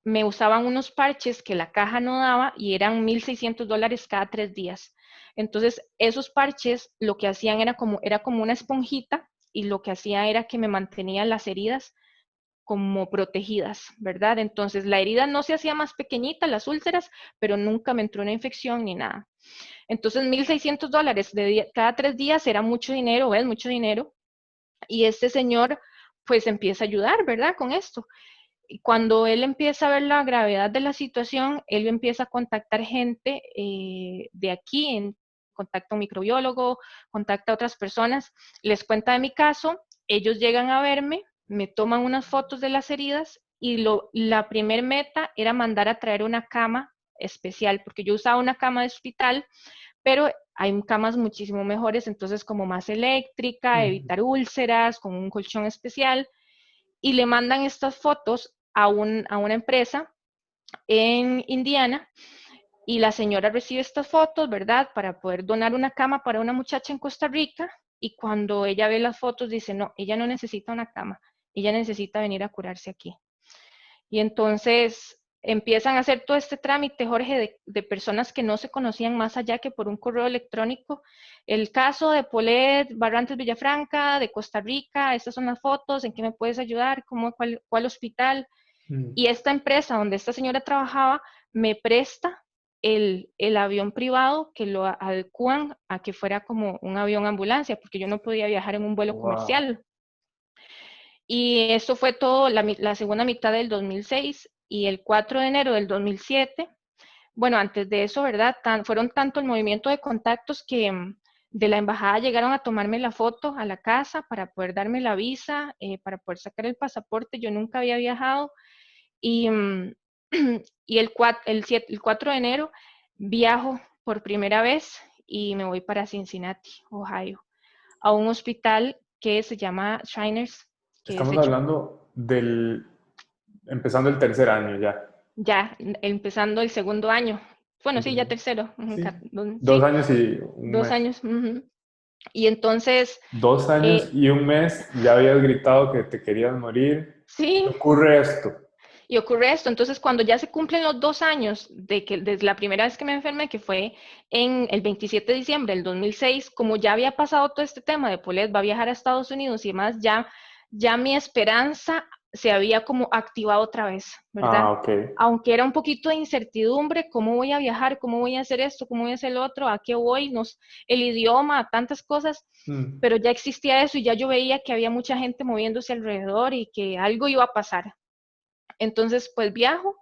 me usaban unos parches que la caja no daba y eran $1,600 cada 3 días. Entonces, esos parches lo que hacían era como una esponjita y lo que hacía era que me mantenía las heridas como protegidas, ¿verdad? Entonces, la herida no se hacía más pequeñita, las úlceras, pero nunca me entró una infección ni nada. Entonces, $1,600 cada 3 días era mucho dinero, es mucho dinero. Y este señor, pues, empieza a ayudar, ¿verdad? Con esto. Y cuando él empieza a ver la gravedad de la situación, él empieza a contactar gente de aquí, contacta a un microbiólogo, contacta a otras personas, les cuenta de mi caso, ellos llegan a verme, me toman unas fotos de las heridas y la primer meta era mandar a traer una cama especial, porque yo usaba una cama de hospital, pero hay camas muchísimo mejores, entonces como más eléctrica, Ujú. evitar úlceras, con un colchón especial y le mandan estas fotos a una empresa en Indiana y la señora recibe estas fotos, ¿verdad? Para poder donar una cama para una muchacha en Costa Rica y cuando ella ve las fotos dice, no, ella no necesita una cama, ella necesita venir a curarse aquí. Y entonces empiezan a hacer todo este trámite, Jorge, de personas que no se conocían más allá que por un correo electrónico. El caso de Polet Barrantes Villafranca, de Costa Rica, estas son las fotos, ¿en qué me puedes ayudar? ¿Cuál hospital? Mm. Y esta empresa donde esta señora trabajaba me presta el avión privado que lo adecuan a que fuera como un avión ambulancia, porque yo no podía viajar en un vuelo Wow. comercial. Y eso fue todo la segunda mitad del 2006 y el 4 de enero del 2007. Bueno, antes de eso, ¿verdad? Fueron tanto el movimiento de contactos que de la embajada llegaron a tomarme la foto a la casa para poder darme la visa, para poder sacar el pasaporte. Yo nunca había viajado y, y el 4 de enero viajo por primera vez y me voy para Cincinnati, Ohio, a un hospital que se llama Shriners, que es Estamos hecho hablando empezando el tercer año ya. ya empezando el segundo año. Bueno, sí, ya El- tercero, sí, dos sí, años y un dos mes. años. Y entonces, 2 años eh, y un mes ya habías gritado que te querías morir. Y sí, ocurre esto. y ocurre esto. Entonces, cuando ya se cumplen los 2 años desde la primera vez que me enfermé, que fue en el 27 de diciembre del 2006, como ya había pasado todo este tema de Paulette va a viajar a Estados Unidos y demás, ya mi esperanza se había como activado otra vez, ¿verdad? Ah, ok. Aunque era un poquito de incertidumbre, ¿cómo voy a viajar? ¿Cómo voy a hacer esto? ¿Cómo voy a hacer lo otro? ¿A qué voy? El idioma, tantas cosas, Mm. pero ya existía eso y ya yo veía que había mucha gente moviéndose alrededor y que algo iba a pasar. Entonces, pues viajo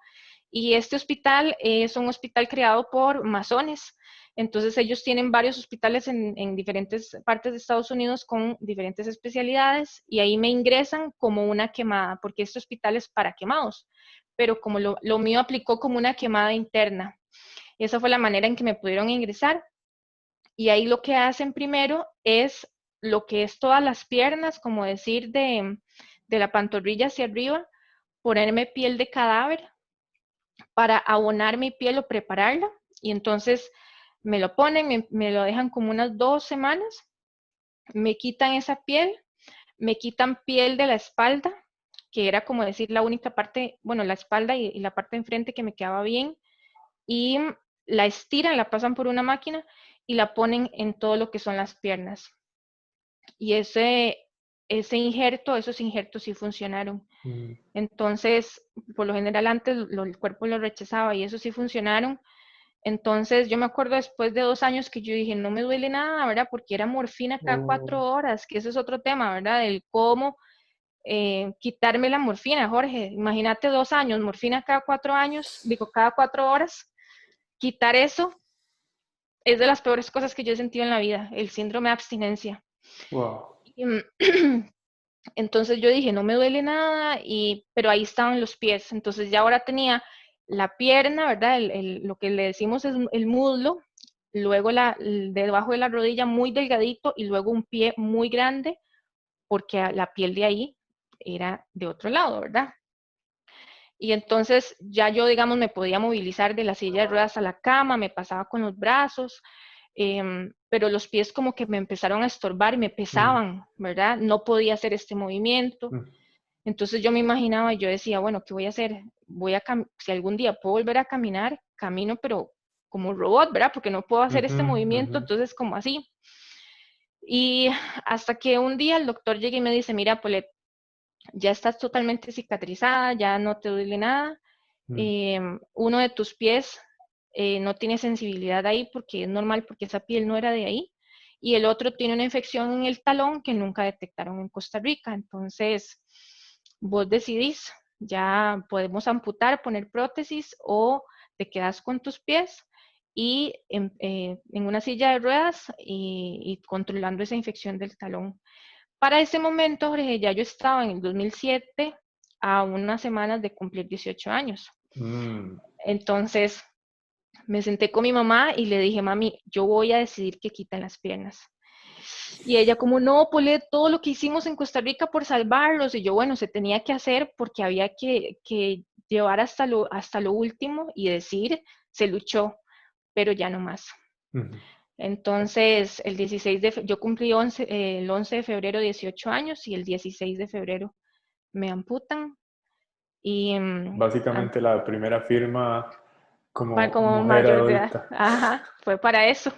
y este hospital es un hospital creado por masones. Entonces ellos tienen varios hospitales en diferentes partes de Estados Unidos con diferentes especialidades y ahí me ingresan como una quemada, porque este hospital es para quemados, pero como lo mío aplicó como una quemada interna. Esa fue la manera en que me pudieron ingresar y ahí lo que hacen primero es lo que es todas las piernas, como decir de la pantorrilla hacia arriba, ponerme piel de cadáver para abonar mi piel o prepararla. Y entonces me lo ponen, me lo dejan como unas 2 semanas, me quitan esa piel, me quitan piel de la espalda, que era como decir la única parte, bueno, la espalda y la parte de enfrente que me quedaba bien, y la estiran, la pasan por una máquina y la ponen en todo lo que son las piernas. Y esos injertos sí funcionaron. Mm. Entonces, por lo general antes el cuerpo lo rechazaba y eso sí funcionaron. Entonces, yo me acuerdo después de 2 años que yo dije, no me duele nada, ¿verdad? Porque era morfina cada Oh, 4 horas, que ese es otro tema, ¿verdad? El cómo quitarme la morfina, Jorge. Imagínate 2 años, morfina cada 4 años, digo, cada 4 horas. Quitar eso es de las peores cosas que yo he sentido en la vida, el síndrome de abstinencia. wow. Y, entonces yo dije, no me duele nada, pero ahí estaban los pies. Entonces ya ahora tenía la pierna, ¿verdad? Lo que le decimos es el muslo, luego debajo de la rodilla muy delgadito y luego un pie muy grande, porque la piel de ahí era de otro lado, ¿verdad? Y entonces ya yo, digamos, me podía movilizar de la silla de ruedas a la cama, me pasaba con los brazos, pero los pies como que me empezaron a estorbar y me Mm, pesaban, ¿verdad? No podía hacer este movimiento. mm, Entonces yo me imaginaba y yo decía, bueno, ¿qué voy a hacer? Si algún día puedo volver a caminar, camino, pero como robot, ¿verdad? Porque no puedo hacer ujú, este movimiento, ujú. entonces como así. Y hasta que un día el doctor llega y me dice, mira, Paulette, ya estás totalmente cicatrizada, ya no te duele nada. Mm, Uno de tus pies no tiene sensibilidad ahí porque es normal, porque esa piel no era de ahí. Y el otro tiene una infección en el talón que nunca detectaron en Costa Rica. Entonces, vos decidís, ya podemos amputar, poner prótesis o te quedas con tus pies y en una silla de ruedas y controlando esa infección del talón. Para ese momento, Jorge, ya yo estaba en el 2007 a unas semanas de cumplir 18 años. mm. Entonces me senté con mi mamá y le dije, mami, yo voy a decidir que quiten las piernas. Y ella como, no, Polet, todo lo que hicimos en Costa Rica por salvarlos. Y yo, bueno, se tenía que hacer porque había que llevar hasta lo último y decir, se luchó, pero ya no más. Ujú. Entonces, yo cumplí el 11 de febrero 18 años y el 16 de febrero me amputan y Básicamente la primera firma como como mujer mayor de edad. adulta. Ajá, fue para eso.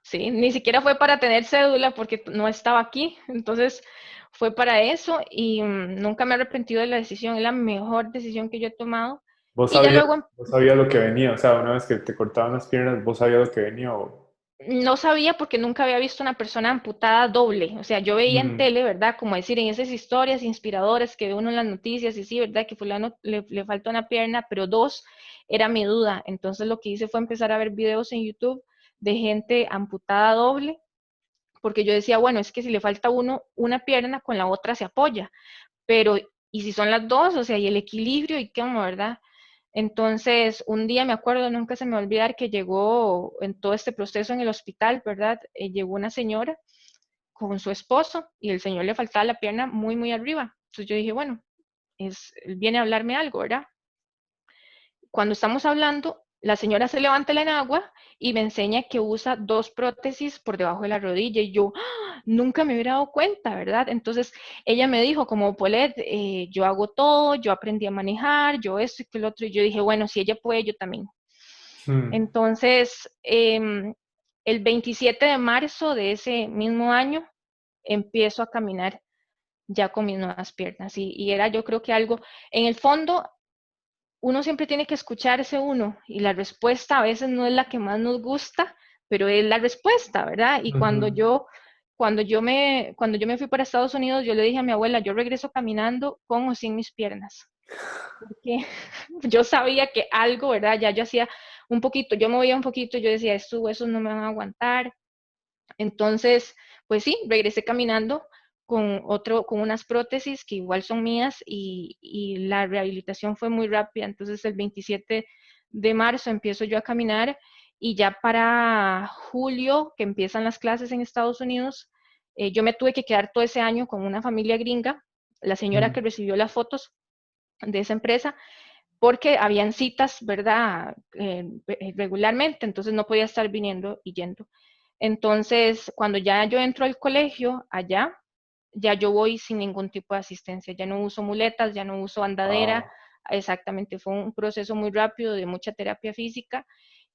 Sí, ni siquiera fue para tener cédula porque no estaba aquí. Entonces, fue para eso y nunca me he arrepentido de la decisión. Es la mejor decisión que yo he tomado. ¿Vos Y ya sabías, luego vos sabías lo que venía? O sea, una vez que te cortaban las piernas, ¿vos sabías lo que venía? O... no sabía porque nunca había visto una persona amputada doble. O sea, yo veía en Mm, tele, ¿verdad? Como decir, en esas historias inspiradoras que ve uno en las noticias y sí, ¿verdad? Que fulano le falta una pierna, pero dos era mi duda. Entonces lo que hice fue empezar a ver videos en YouTube de gente amputada doble, porque yo decía, bueno, es que si le falta uno una pierna, con la otra se apoya, pero ¿y si son las dos? O sea, y el equilibrio y qué, ¿verdad? Entonces, un día me acuerdo, nunca se me va a olvidar que llegó en todo este proceso en el hospital, ¿verdad? Llegó una señora con su esposo y el señor le faltaba la pierna muy, muy arriba. Entonces yo dije, bueno, él viene a hablarme algo, ¿verdad? Cuando estamos hablando, la señora se levanta la enagua y me enseña que usa dos prótesis por debajo de la rodilla y yo nunca me hubiera dado cuenta, ¿verdad? Entonces ella me dijo como, Polet, yo hago todo, yo aprendí a manejar, yo esto y que lo otro, y yo dije, bueno, si ella puede, yo también. mm. Entonces, el 27 de marzo de ese mismo año, empiezo a caminar ya con mis nuevas piernas y era yo creo que algo, en el fondo, uno siempre tiene que escucharse uno y la respuesta a veces no es la que más nos gusta, pero es la respuesta, ¿verdad? Y Ujú. cuando yo me fui para Estados Unidos, yo le dije a mi abuela, yo regreso caminando con o sin mis piernas, porque yo sabía que algo, ¿verdad? Ya yo hacía un poquito, yo movía un poquito, yo decía, estos huesos no me van a aguantar. Entonces, pues sí, regresé caminando con unas prótesis que igual son mías y la rehabilitación fue muy rápida. Entonces, el 27 de marzo empiezo yo a caminar y ya para julio, que empiezan las clases en Estados Unidos, Yo me tuve que quedar todo ese año con una familia gringa, la señora que Mm. recibió las fotos de esa empresa, porque habían citas, ¿verdad? Regularmente, entonces no podía estar viniendo y yendo. Entonces, cuando ya yo entro al colegio allá, ya yo voy sin ningún tipo de asistencia, ya no uso muletas, ya no uso andadera, Wow. exactamente, fue un proceso muy rápido de mucha terapia física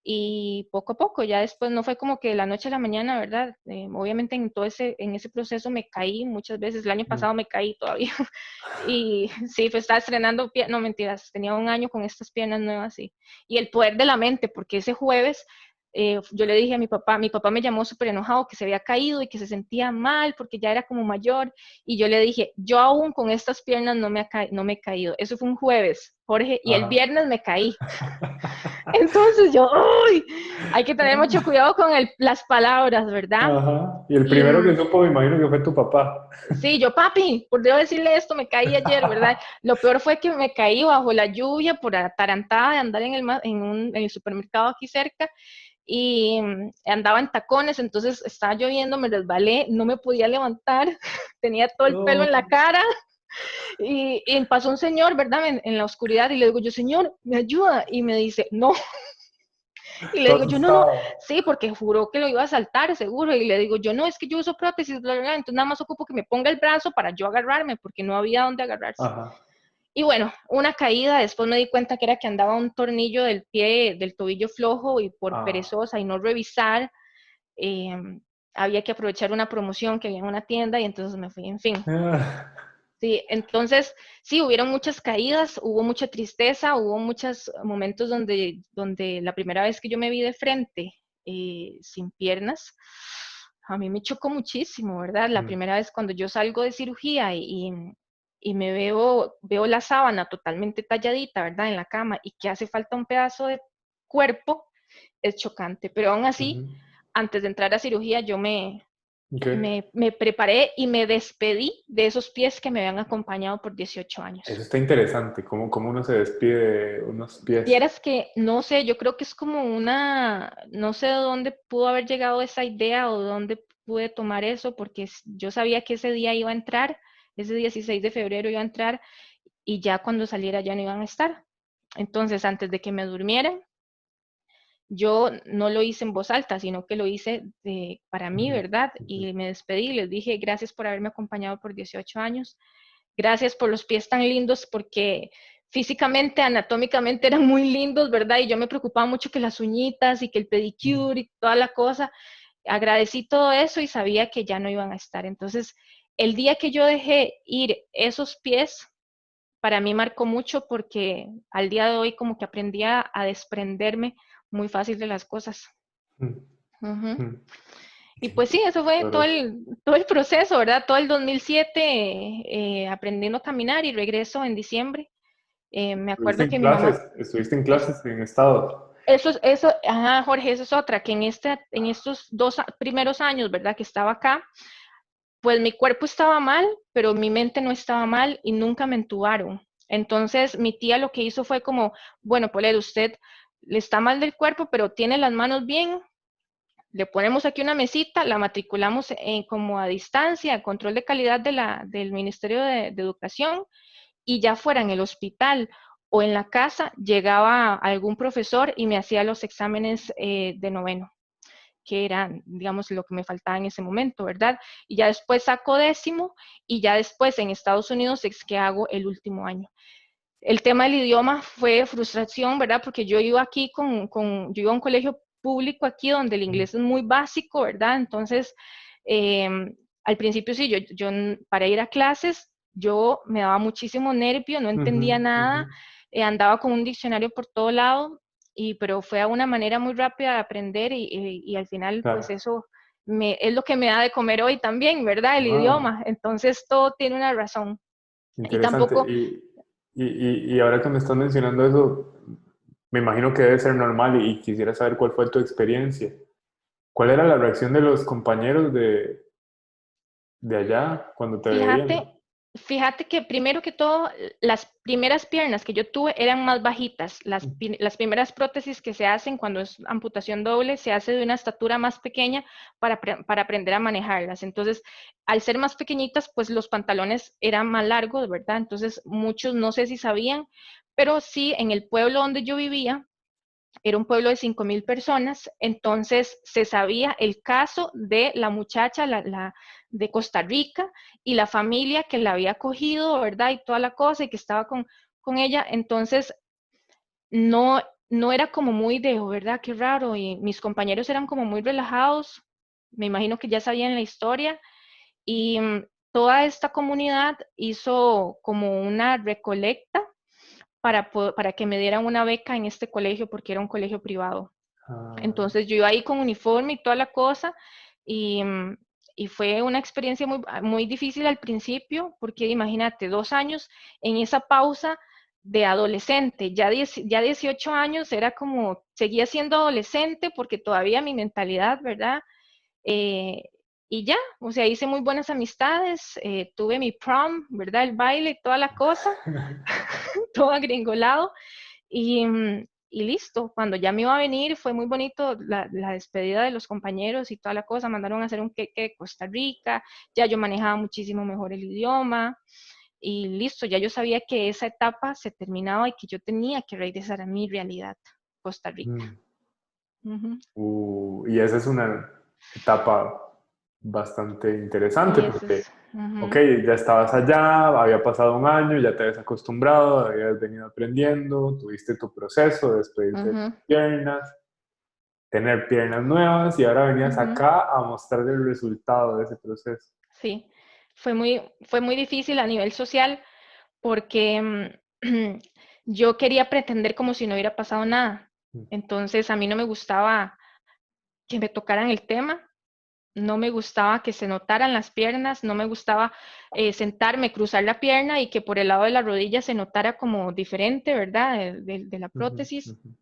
y poco a poco, ya después no fue como que de la noche a la mañana, ¿verdad? Obviamente en ese proceso me caí muchas veces, el año Mm. pasado me caí todavía y sí, pues estaba estrenando, no mentiras, tenía un año con estas piernas nuevas y el poder de la mente, porque ese jueves yo le dije a mi papá me llamó súper enojado que se había caído y que se sentía mal porque ya era como mayor y yo le dije, yo aún con estas piernas no me he caído, eso fue un jueves, Jorge, y el Ajá. viernes me caí. Entonces yo, ¡uy! Hay que tener mucho cuidado con las palabras, ¿verdad? Ajá. Y el Y primero que supo, me imagino que fue tu papá. sí, yo, papi, por Dios decirle esto, me caí ayer, ¿verdad? Lo peor fue que me caí bajo la lluvia por atarantada de andar en el supermercado aquí cerca y andaba en tacones, entonces estaba lloviendo, me resbalé, no me podía levantar, tenía todo el pelo en la No, cara y pasó un señor, ¿verdad? En la oscuridad y le digo yo, señor, me ayuda y me dice, no, y le todo digo yo, no, no, asustado. sí, porque juró que lo iba a saltar, seguro. Y le digo yo, no, es que yo uso prótesis, bla, bla, bla. Entonces nada más ocupo que me ponga el brazo para yo agarrarme, porque no había dónde agarrarse. Ajá. Y bueno, una caída, después me di cuenta que era que andaba un tornillo del pie, del tobillo flojo y por Ah. perezosa y no revisar, eh, había que aprovechar una promoción que había en una tienda y entonces me fui, en fin. Sí, entonces sí, hubieron muchas caídas, hubo mucha tristeza, hubo muchos momentos donde la primera vez que yo me vi de frente sin piernas, a mí me chocó muchísimo, ¿verdad? La Mm. primera vez cuando yo salgo de cirugía y me veo la sábana totalmente talladita, ¿verdad? En la cama y que hace falta un pedazo de cuerpo, es chocante, pero aún así, Ujú. antes de entrar a cirugía yo Ok. me preparé y me despedí de esos pies que me habían acompañado por 18 Eso años. está interesante, cómo uno se despide de unos pies. Vieras que, no sé, yo creo que es como no sé de dónde pudo haber llegado esa idea o de dónde pude tomar eso, porque yo sabía que ese día iba a entrar, ese 16 de febrero iba a entrar y ya cuando saliera ya no iban a estar. Entonces, antes de que me durmieran, yo no lo hice en voz alta, sino que lo hice para mí, Ujú. ¿verdad? Ujú. Y me despedí, les dije gracias por haberme acompañado por 18 años, gracias por los pies tan lindos, porque físicamente, anatómicamente eran muy lindos, ¿verdad? Y yo me preocupaba mucho que las uñitas y que el pedicure y toda la cosa. Agradecí todo eso y sabía que ya no iban a estar. Entonces, el día que yo dejé ir esos pies, para mí marcó mucho porque al día de hoy como que aprendí a desprenderme muy fácil de las cosas. Mm. Ujú. Mm. Y pues sí, eso fue Pero todo el proceso, ¿verdad? Todo el 2007 aprendiendo a caminar y regreso en diciembre. Me acuerdo que mi mamá, estuviste en es- clases en Estados. ajá, Jorge, eso es otra, que en estos primeros años, ¿verdad? Que estaba acá, pues mi cuerpo estaba mal, pero mi mente no estaba mal y nunca me entubaron. Entonces mi tía lo que hizo fue como, bueno, Polet, usted le está mal del cuerpo, pero tiene las manos bien, le ponemos aquí una mesita, la matriculamos como a distancia, control de calidad del Ministerio de Educación, y ya fuera en el hospital o en la casa, llegaba algún profesor y me hacía los exámenes de noveno, que eran, digamos, lo que me faltaba en ese momento, ¿verdad? Y ya después saco décimo y ya después en Estados Unidos es que hago el último año. El tema del idioma fue frustración, ¿verdad? Porque yo iba aquí yo iba a un colegio público aquí donde el inglés es muy básico, ¿verdad? Entonces, eh, al principio sí, para ir a clases, yo me daba muchísimo nervio, no Ujú. entendía Ujú. nada, andaba con un diccionario por todo lado, pero fue una manera muy rápida de aprender y al final, pues Claro. eso es lo que me da de comer hoy también, ¿verdad? El Ah, idioma. Entonces, todo tiene una razón. Y interesante. tampoco, Y ahora que me estás mencionando eso, me imagino que debe ser normal y quisiera saber cuál fue tu experiencia. ¿Cuál era la reacción de los compañeros de allá cuando te fíjate, veían? Fíjate que primero que todo, las primeras piernas que yo tuve eran más bajitas. Las primeras prótesis que se hacen cuando es amputación doble se hace de una estatura más pequeña para aprender a manejarlas. Entonces, al ser más pequeñitas, pues los pantalones eran más largos, ¿verdad? Entonces, muchos no sé si sabían, pero sí, en el pueblo donde yo vivía, era un pueblo de 5,000 personas, entonces se sabía el caso de la muchacha de Costa Rica y la familia que la había cogido, ¿verdad? Y toda la cosa y que estaba con ella, entonces no, no era como muy de, "Oh, ¿verdad? Qué raro", y mis compañeros eran como muy relajados, me imagino que ya sabían la historia, y toda esta comunidad hizo como una recolecta para que me dieran una beca en este colegio porque era un colegio privado. Ah, Entonces yo iba ahí con uniforme y toda la cosa y, y fue una experiencia muy difícil al principio porque imagínate, 2 años en esa pausa de adolescente, ya 18 años era como, seguía siendo adolescente porque todavía mi mentalidad, ¿verdad? Eh, y ya, o sea, hice muy buenas amistades, tuve mi prom, ¿verdad? El baile y toda la cosa, todo agringolado. Y listo, cuando ya me iba a venir fue muy bonito la despedida de los compañeros y toda la cosa, mandaron a hacer un queque de Costa Rica, ya yo manejaba muchísimo mejor el idioma y listo, ya yo sabía que esa etapa se terminaba y que yo tenía que regresar a mi realidad, Costa Rica. mm. Ujú. Y esa es una etapa bastante interesante Y eso porque, es, ok, ujú, ya estabas allá, había pasado un año, ya te habías acostumbrado, habías venido aprendiendo, tuviste tu proceso de despedirte de ujú, tus piernas, tener piernas nuevas y ahora venías ujú. acá a mostrar el resultado de ese proceso. Sí, fue muy difícil a nivel social porque yo quería pretender como si no hubiera pasado nada. Mm, Entonces a mí no me gustaba que me tocaran el tema, no me gustaba que se notaran las piernas, no me gustaba sentarme, cruzar la pierna y que por el lado de la rodilla se notara como diferente, ¿verdad? De la ujú, prótesis. ujú.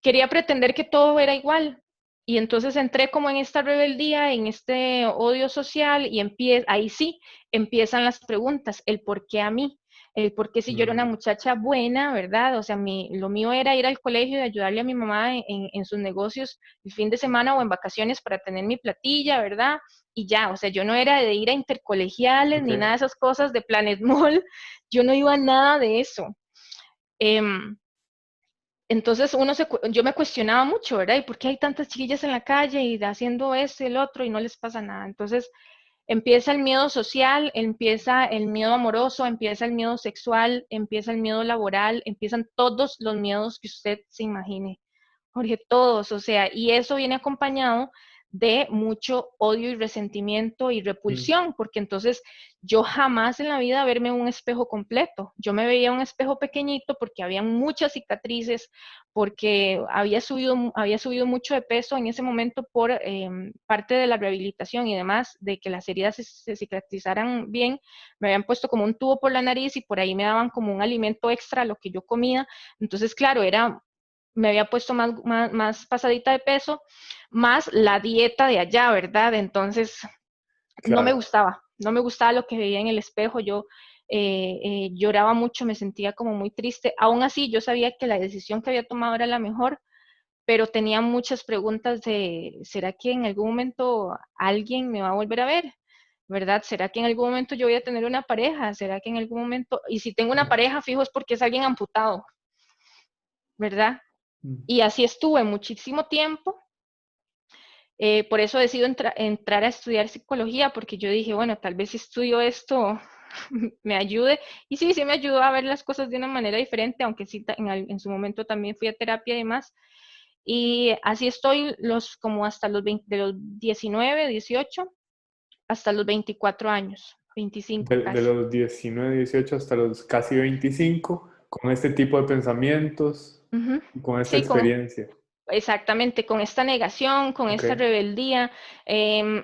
Quería pretender que todo era igual. Y entonces entré como en esta rebeldía, en este odio social y ahí sí empiezan las preguntas, el por qué a mí, el por qué si yo era una Mm, muchacha buena, ¿verdad? O sea, lo mío era ir al colegio y ayudarle a mi mamá en sus negocios el fin de semana o en vacaciones para tener mi platilla, ¿verdad? Y ya, o sea, yo no era de ir a intercolegiales ok. ni nada de esas cosas de Planet Mall, yo no iba a nada de eso. Em, entonces yo me cuestionaba mucho, ¿verdad? ¿Y por qué hay tantas chiquillas en la calle y haciendo esto y el otro y no les pasa nada? Entonces empieza el miedo social, empieza el miedo amoroso, empieza el miedo sexual, empieza el miedo laboral, empiezan todos los miedos que usted se imagine. Jorge, todos, o sea, y eso viene acompañado de mucho odio y resentimiento y Mm, repulsión, porque entonces yo jamás en la vida verme un espejo completo. Yo me veía un espejo pequeñito porque había muchas cicatrices, porque había subido mucho de peso en ese momento por parte de la rehabilitación y demás, de que las heridas se cicatrizaran bien. Me habían puesto como un tubo por la nariz y por ahí me daban como un alimento extra a lo que yo comía. Entonces, claro, me había puesto más pasadita de peso, más la dieta de allá, ¿verdad? Entonces, claro. no me gustaba lo que veía en el espejo, yo lloraba mucho, me sentía como muy triste. Aún así, yo sabía que la decisión que había tomado era la mejor, pero tenía muchas preguntas de, ¿será que en algún momento alguien me va a volver a ver? ¿Verdad? ¿Será que en algún momento yo voy a tener una pareja? ¿Será que en algún momento, y si tengo una pareja, fijo es porque es alguien amputado, ¿verdad? Mm, Y así estuve muchísimo tiempo. Por eso decido entrar a estudiar psicología, porque yo dije, bueno, tal vez si estudio esto me ayude. Y sí, sí me ayudó a ver las cosas de una manera diferente, aunque sí en su momento también fui a terapia y demás. Y así estoy como hasta de los 19, 18, hasta los 24 años, 25 de casi. los 19 18 hasta los casi 25 con este tipo de pensamientos, Ujú. con esta Sí, experiencia. exactamente, con esta negación, con Ok. esta rebeldía,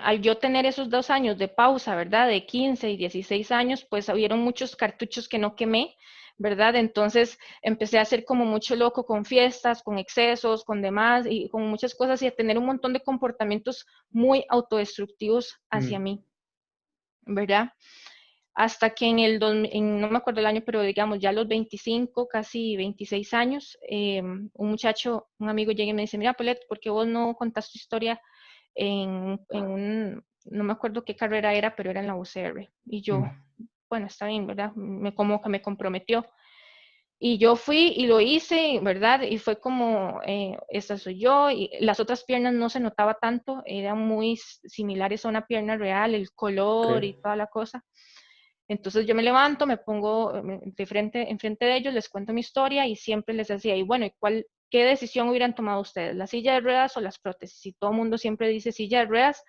al yo tener esos 2 años de pausa, ¿verdad? De 15 y 16 años, pues hubieron muchos cartuchos que no quemé, ¿verdad? Entonces empecé a hacer como mucho loco con fiestas, con excesos, con demás y con muchas cosas y a tener un montón de comportamientos muy autodestructivos hacia Mm, mí, ¿verdad? hasta que no me acuerdo el año, pero digamos ya a los 25, casi 26 años, un muchacho, un amigo llega y me dice, mira, Paulette, ¿por qué vos no contás tu historia no me acuerdo qué carrera era, pero era en la UCR? Y yo, Mm. bueno, está bien, ¿verdad? Como que me comprometió. Y yo fui y lo hice, ¿verdad? Y fue como, esta soy yo, y las otras piernas no se notaba tanto, eran muy similares a una pierna real, el Ok. color y toda la cosa. Entonces yo me levanto, me pongo enfrente de ellos, les cuento mi historia y siempre les decía, y bueno, ¿qué decisión hubieran tomado ustedes? ¿La silla de ruedas o las prótesis? Y todo el mundo siempre dice silla de ruedas,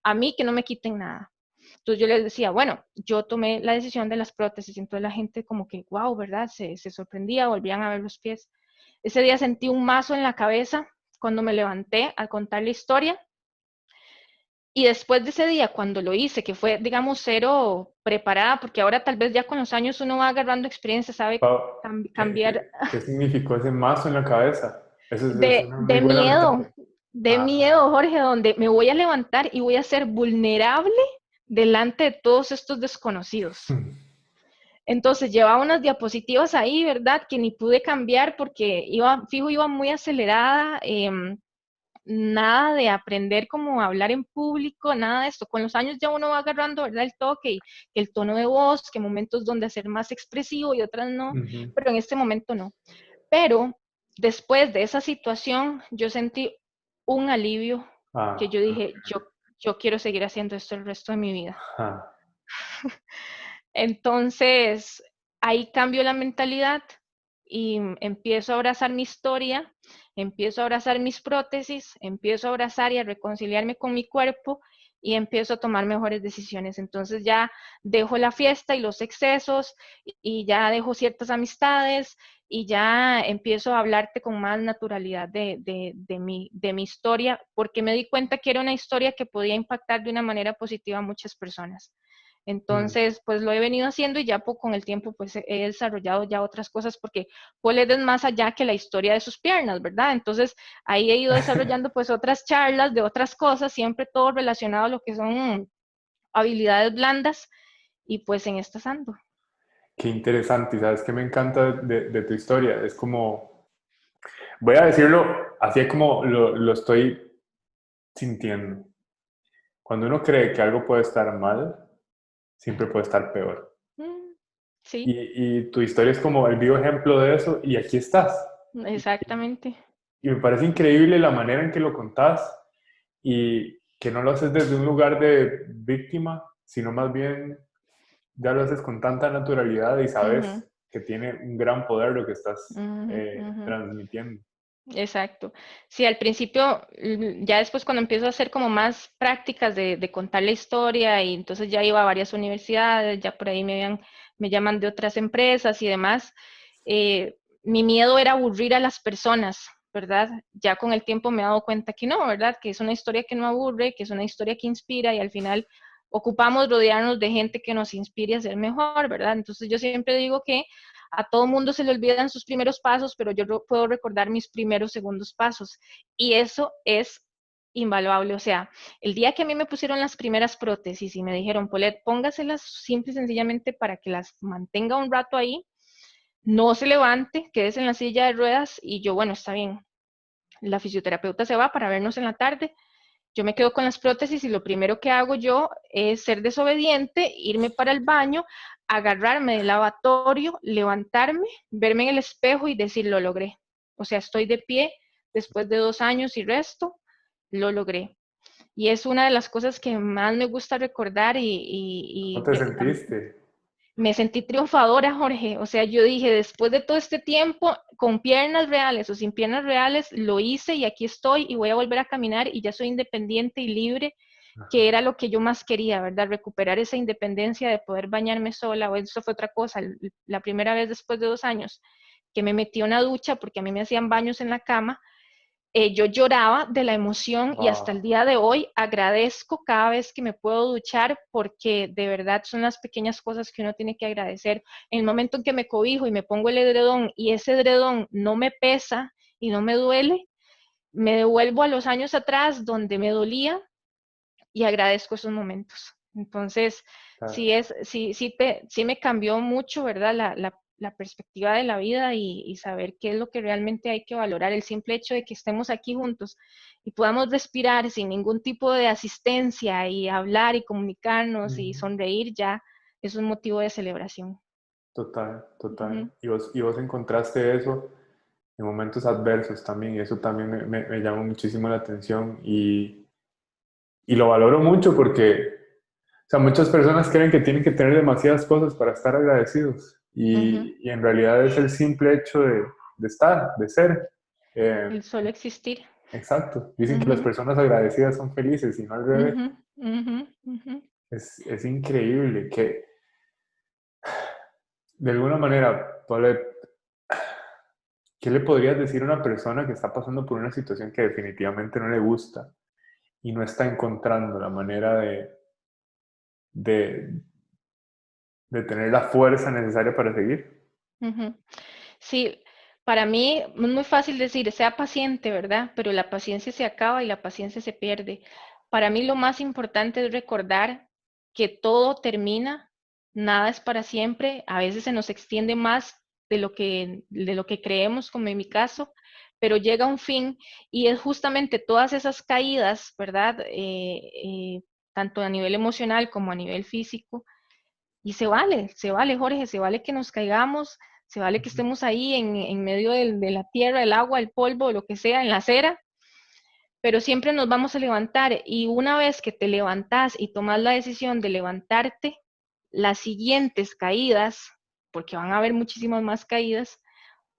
a mí que no me quiten nada. Entonces yo les decía, bueno, yo tomé la decisión de las prótesis, y entonces la gente como que, wow, ¿verdad? Se sorprendía, volvían a ver los pies. Ese día sentí un mazo en la cabeza cuando me levanté al contar la historia. Y después de ese día, cuando lo hice, que fue, digamos, cero preparada, porque ahora tal vez ya con los años uno va agarrando experiencia, sabe Pau, cambiar ¿qué significó ese mazo en la cabeza? Es de, una muy de buena miedo, metáfora. de miedo, Ah, Jorge, donde me voy a levantar y voy a ser vulnerable delante de todos estos desconocidos. Entonces llevaba unas diapositivas ahí, ¿verdad? Que ni pude cambiar porque iba muy acelerada. Nada de aprender cómo hablar en público, nada de esto. Con los años ya uno va agarrando, ¿verdad? El toque y el tono de voz, que momentos donde hacer más expresivo y otras no, ujú. pero en este momento no. Pero después de esa situación, yo sentí un alivio que Ah, yo dije, yo quiero seguir haciendo esto el resto de mi vida. ah. Entonces, ahí cambio la mentalidad y empiezo a abrazar mi historia, empiezo a abrazar mis prótesis, empiezo a abrazar y a reconciliarme con mi cuerpo y empiezo a tomar mejores decisiones. Entonces ya dejo la fiesta y los excesos y ya dejo ciertas amistades y ya empiezo a hablarte con más naturalidad de mi historia, porque me di cuenta que era una historia que podía impactar de una manera positiva a muchas personas. Mm. Entonces, pues lo he venido haciendo y ya con el tiempo pues he desarrollado ya otras cosas porque Paul es más allá que la historia de sus piernas, ¿verdad? Entonces, ahí he ido desarrollando pues otras charlas de otras cosas, siempre todo relacionado a lo que son habilidades blandas y pues en estas ando. Qué interesante. Y sabes que me encanta de tu historia. Es como, voy a decirlo así es como lo estoy sintiendo. Cuando uno cree que algo puede estar mal, siempre puede estar peor. Mm, sí, Y tu historia es como el vivo ejemplo de eso, y aquí estás. exactamente. Y me parece increíble la manera en que lo contás y que no lo haces desde un lugar de víctima, sino más bien ya lo haces con tanta naturalidad y Ujú, sabes que tiene un gran poder lo que estás ujú, ujú. transmitiendo. Exacto. Sí, al principio, ya después cuando empiezo a hacer como más prácticas de contar la historia y entonces ya iba a varias universidades, ya por ahí me llaman de otras empresas y demás, mi miedo era aburrir a las personas, ¿verdad? Ya con el tiempo me he dado cuenta que no, ¿verdad? Que es una historia que no aburre, que es una historia que inspira y al final ocupamos rodearnos de gente que nos inspire a ser mejor, ¿verdad? Entonces yo siempre digo que a todo mundo se le olvidan sus primeros pasos, pero yo puedo recordar mis primeros segundos pasos. Y eso es invaluable. O sea, el día que a mí me pusieron las primeras prótesis y me dijeron, Polet, póngaselas simple y sencillamente para que las mantenga un rato ahí, no se levante, quédese en la silla de ruedas y yo, bueno, está bien. La fisioterapeuta se va para vernos en la tarde. Yo me quedo con las prótesis y lo primero que hago yo es ser desobediente, irme para el baño, agarrarme del lavatorio, levantarme, verme en el espejo y decir, lo logré. O sea, estoy de pie después de 2 años y resto, lo logré. Y es una de las cosas que más me gusta recordar ¿Cómo y te sentiste? me sentí triunfadora, Jorge. O sea, yo dije, después de todo este tiempo, con piernas reales o sin piernas reales, lo hice y aquí estoy y voy a volver a caminar y ya soy independiente y libre, que era lo que yo más quería, ¿verdad? Recuperar esa independencia de poder bañarme sola. O eso fue otra cosa. La primera vez después de 2 años que me metí a una ducha porque a mí me hacían baños en la cama, yo lloraba de la emoción y hasta el Wow. día de hoy agradezco cada vez que me puedo duchar porque de verdad son las pequeñas cosas que uno tiene que agradecer. En el momento en que me cobijo y me pongo el edredón y ese edredón no me pesa y no me duele, me devuelvo a los años atrás donde me dolía y agradezco esos momentos. Entonces, Claro, sí me cambió mucho, ¿verdad? La perspectiva de la vida y saber qué es lo que realmente hay que valorar. El simple hecho de que estemos aquí juntos y podamos respirar sin ningún tipo de asistencia y hablar y comunicarnos y ujú. sonreír ya es un motivo de celebración. Total, total. Ujú, Y vos encontraste eso en momentos adversos también, y eso también me llama muchísimo la atención y lo valoro mucho porque, o sea, muchas personas creen que tienen que tener demasiadas cosas para estar agradecidos ujú. y en realidad es el simple hecho de estar, de ser. Eh, El solo existir. exacto. Dicen que las Ujú, personas agradecidas son felices y no al revés. ujú, ujú, ujú, Es increíble que de alguna manera, Paulette, ¿qué le podrías decir a una persona que está pasando por una situación que definitivamente no le gusta y no está encontrando la manera de, de tener la fuerza necesaria para seguir? ujú. Sí, para mí es muy fácil decir, sea paciente, ¿verdad? Pero la paciencia se acaba y la paciencia se pierde. Para mí lo más importante es recordar que todo termina, nada es para siempre, a veces se nos extiende más de lo que creemos, como en mi caso, pero llega un fin y es justamente todas esas caídas, ¿verdad? Tanto a nivel emocional como a nivel físico y se vale, Jorge, se vale que nos caigamos, se vale que Ujú, estemos ahí en medio de la tierra, el agua, el polvo, lo que sea, en la acera, pero siempre nos vamos a levantar. Y una vez que te levantás y tomas la decisión de levantarte, las siguientes caídas, porque van a haber muchísimas más caídas,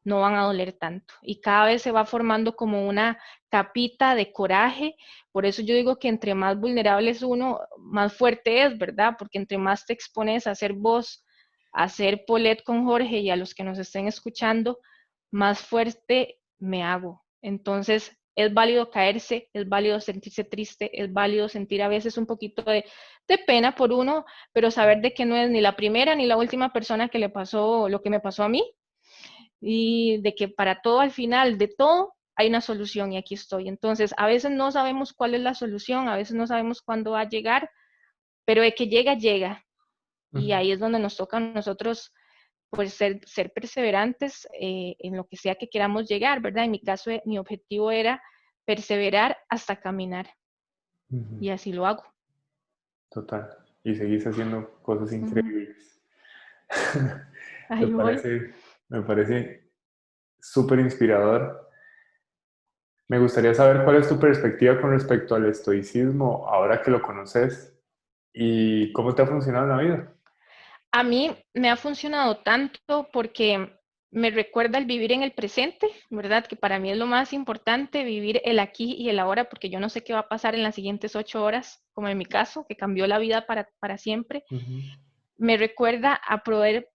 no van a doler tanto. Y cada vez se va formando como una capita de coraje. Por eso yo digo que entre más vulnerable es uno, más fuerte es, ¿verdad? Porque entre más te expones a ser vos, a ser Paulette con Jorge y a los que nos estén escuchando, más fuerte me hago. Entonces, es válido caerse, es válido sentirse triste, es válido sentir a veces un poquito de pena por uno, pero saber de que no es ni la primera ni la última persona que le pasó lo que me pasó a mí y de que para todo al final de todo hay una solución y aquí estoy. Entonces, a veces no sabemos cuál es la solución, a veces no sabemos cuándo va a llegar, pero de que llega, llega. Y ujú, ahí es donde nos toca a nosotros pues ser perseverantes en lo que sea que queramos llegar, ¿verdad? En mi caso, mi objetivo era perseverar hasta caminar ujú. y así lo hago. Total. Y seguís haciendo cosas Ujú. increíbles. Me Ahí voy. parece, me parece súper inspirador. Me gustaría saber cuál es tu perspectiva con respecto al estoicismo ahora que lo conoces y cómo te ha funcionado en la vida. A mí me ha funcionado tanto porque me recuerda el vivir en el presente, ¿verdad? Que para mí es lo más importante, vivir el aquí y el ahora, porque yo no sé qué va a pasar en las siguientes 8 horas, como en mi caso, que cambió la vida para siempre. Ujú, Me recuerda a poder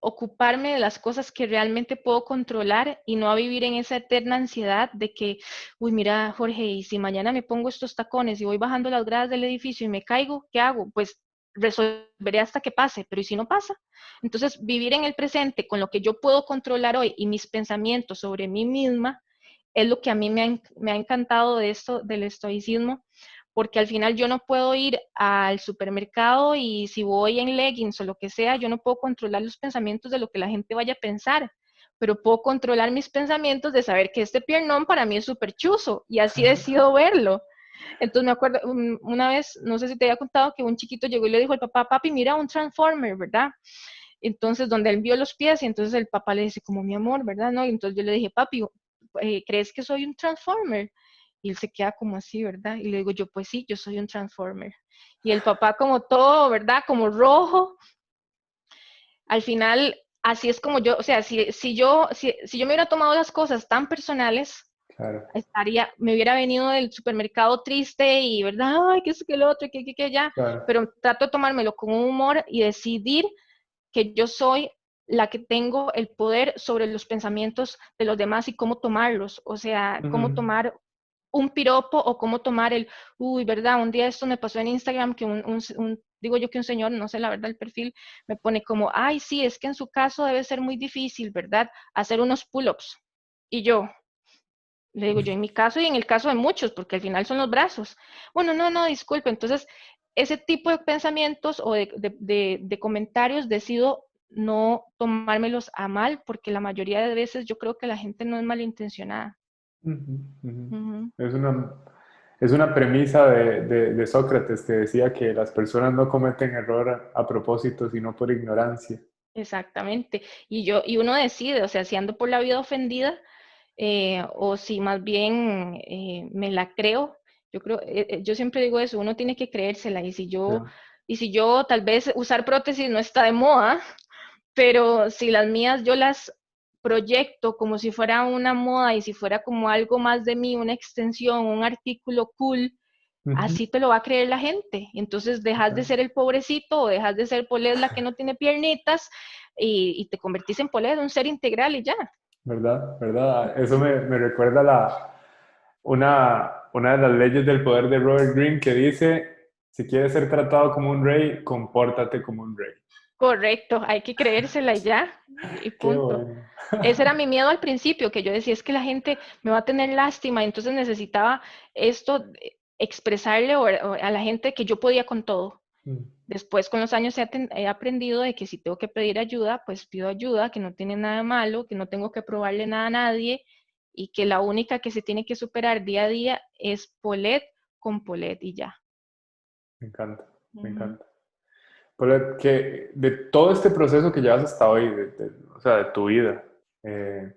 ocuparme de las cosas que realmente puedo controlar y no a vivir en esa eterna ansiedad de que, uy, mira, Jorge, y si mañana me pongo estos tacones y voy bajando las gradas del edificio y me caigo, ¿qué hago? Pues resolveré hasta que pase, pero ¿y si no pasa? Entonces, vivir en el presente con lo que yo puedo controlar hoy y mis pensamientos sobre mí misma es lo que a mí me ha encantado de esto, del estoicismo, porque al final yo no puedo ir al supermercado y si voy en leggings o lo que sea, yo no puedo controlar los pensamientos de lo que la gente vaya a pensar, pero puedo controlar mis pensamientos de saber que este piernón para mí es súper chuzo y así decido verlo. Entonces me acuerdo una vez, no sé si te había contado, que un chiquito llegó y le dijo al papá, papi, mira un Transformer, ¿verdad? Entonces, donde él vio los pies y entonces el papá le dice, como mi amor, ¿verdad? ¿No? Y entonces yo le dije, papi, ¿crees que soy un Transformer? Y él se queda como así, ¿verdad? Y le digo yo, pues sí, yo soy un Transformer. Y el papá como todo, ¿verdad? Como rojo. Al final, así es como yo, o sea, si yo me hubiera tomado las cosas tan personales, claro. me hubiera venido del supermercado triste y, ¿verdad? Ay, que es que el otro, que ya. Claro. Pero trato de tomármelo con un humor y decidir que yo soy la que tengo el poder sobre los pensamientos de los demás y cómo tomarlos, o sea, cómo Ujú. tomar un piropo o cómo tomar uy, ¿verdad? Un día esto me pasó en Instagram que digo yo que un señor, no sé la verdad el perfil, me pone como, ay, sí, es que en su caso debe ser muy difícil, ¿verdad? Hacer unos pull-ups. Y yo, le digo yo, en mi caso y en el caso de muchos, porque al final son los brazos. Bueno, no, no, disculpe. Entonces, ese tipo de pensamientos o de comentarios decido no tomármelos a mal, porque la mayoría de veces yo creo que la gente no es malintencionada. Ujú, ujú. Ujú. Es es una premisa de Sócrates que decía que las personas no cometen error a propósito, sino por ignorancia. Exactamente. Y uno decide, o sea, si ando por la vida ofendida, o si más bien me la creo. Yo siempre digo eso, uno tiene que creérsela. Sí, Y si yo tal vez usar prótesis no está de moda, pero si las mías yo las proyecto como si fuera una moda y si fuera como algo más de mí, una extensión, un artículo cool, ujú, así te lo va a creer la gente. Entonces dejas de total. ser el pobrecito o dejas de ser Polet la que no tiene piernitas y te convertís en Polet, un ser integral y ya. ¿Verdad? ¿Verdad? Eso me recuerda una de las leyes del poder de Robert Greene que dice, si quieres ser tratado como un rey, compórtate como un rey. Correcto, hay que creérsela y ya, y Qué punto. bueno. Ese era mi miedo al principio, que yo decía, es que la gente me va a tener lástima, y entonces necesitaba esto, expresarle a la gente que yo podía con todo. Mm, Después, con los años, he aprendido de que si tengo que pedir ayuda, pues pido ayuda, que no tiene nada de malo, que no tengo que probarle nada a nadie, y que la única que se tiene que superar día a día es Polet con Polet y ya. Me encanta, me Ujú. encanta. Pero que de todo este proceso que llevas hasta hoy, o sea, de tu vida, eh,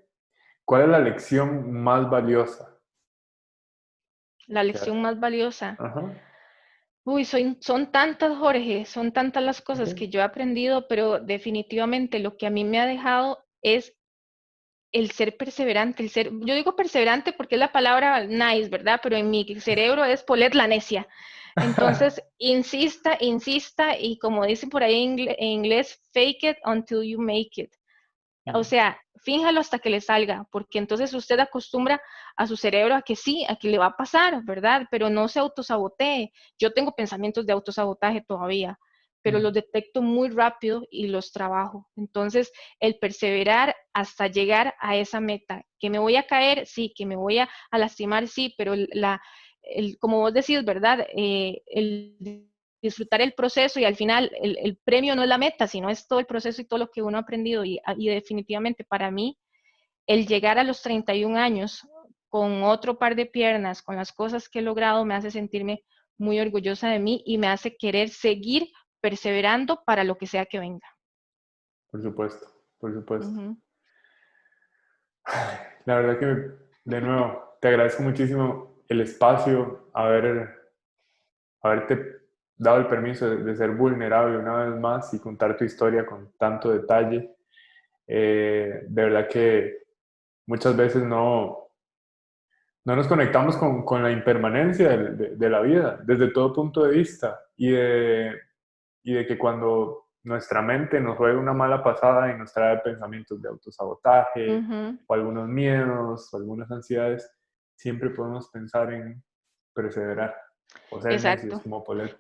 ¿cuál es la lección más valiosa La que has? lección más valiosa. Ajá, Uy, son tantas, Jorge, son tantas las ok. cosas que yo he aprendido, pero definitivamente lo que a mí me ha dejado es el ser perseverante, yo digo perseverante porque es la palabra nice, ¿verdad? Pero en mi cerebro es Polet la necia. Entonces, insista, insista, y como dicen por ahí en inglés, fake it until you make it. O Mm, sea, fínjalo hasta que le salga, porque entonces usted acostumbra a su cerebro a que sí, a que le va a pasar, ¿verdad? Pero no se autosabotee. Yo tengo pensamientos de autosabotaje todavía, pero mm. los detecto muy rápido y los trabajo. Entonces, el perseverar hasta llegar a esa meta, que me voy a caer, sí, que me voy a lastimar, sí, pero como vos decís, ¿verdad? El disfrutar el proceso y al final el premio no es la meta, sino es todo el proceso y todo lo que uno ha aprendido. Y definitivamente para mí, el llegar a los 31 años con otro par de piernas, con las cosas que he logrado, me hace sentirme muy orgullosa de mí y me hace querer seguir perseverando para lo que sea que venga. Por supuesto, por supuesto. Ujú. La verdad que, de nuevo, te agradezco muchísimo el espacio, haberte dado el permiso de ser vulnerable una vez más y contar tu historia con tanto detalle. De verdad que muchas veces no nos conectamos con la impermanencia de la vida desde todo punto de vista y de que cuando nuestra mente nos juega una mala pasada y nos trae pensamientos de autosabotaje Ujú. o algunos miedos o algunas ansiedades, siempre podemos pensar en perseverar o ser necios Exacto. como Polet.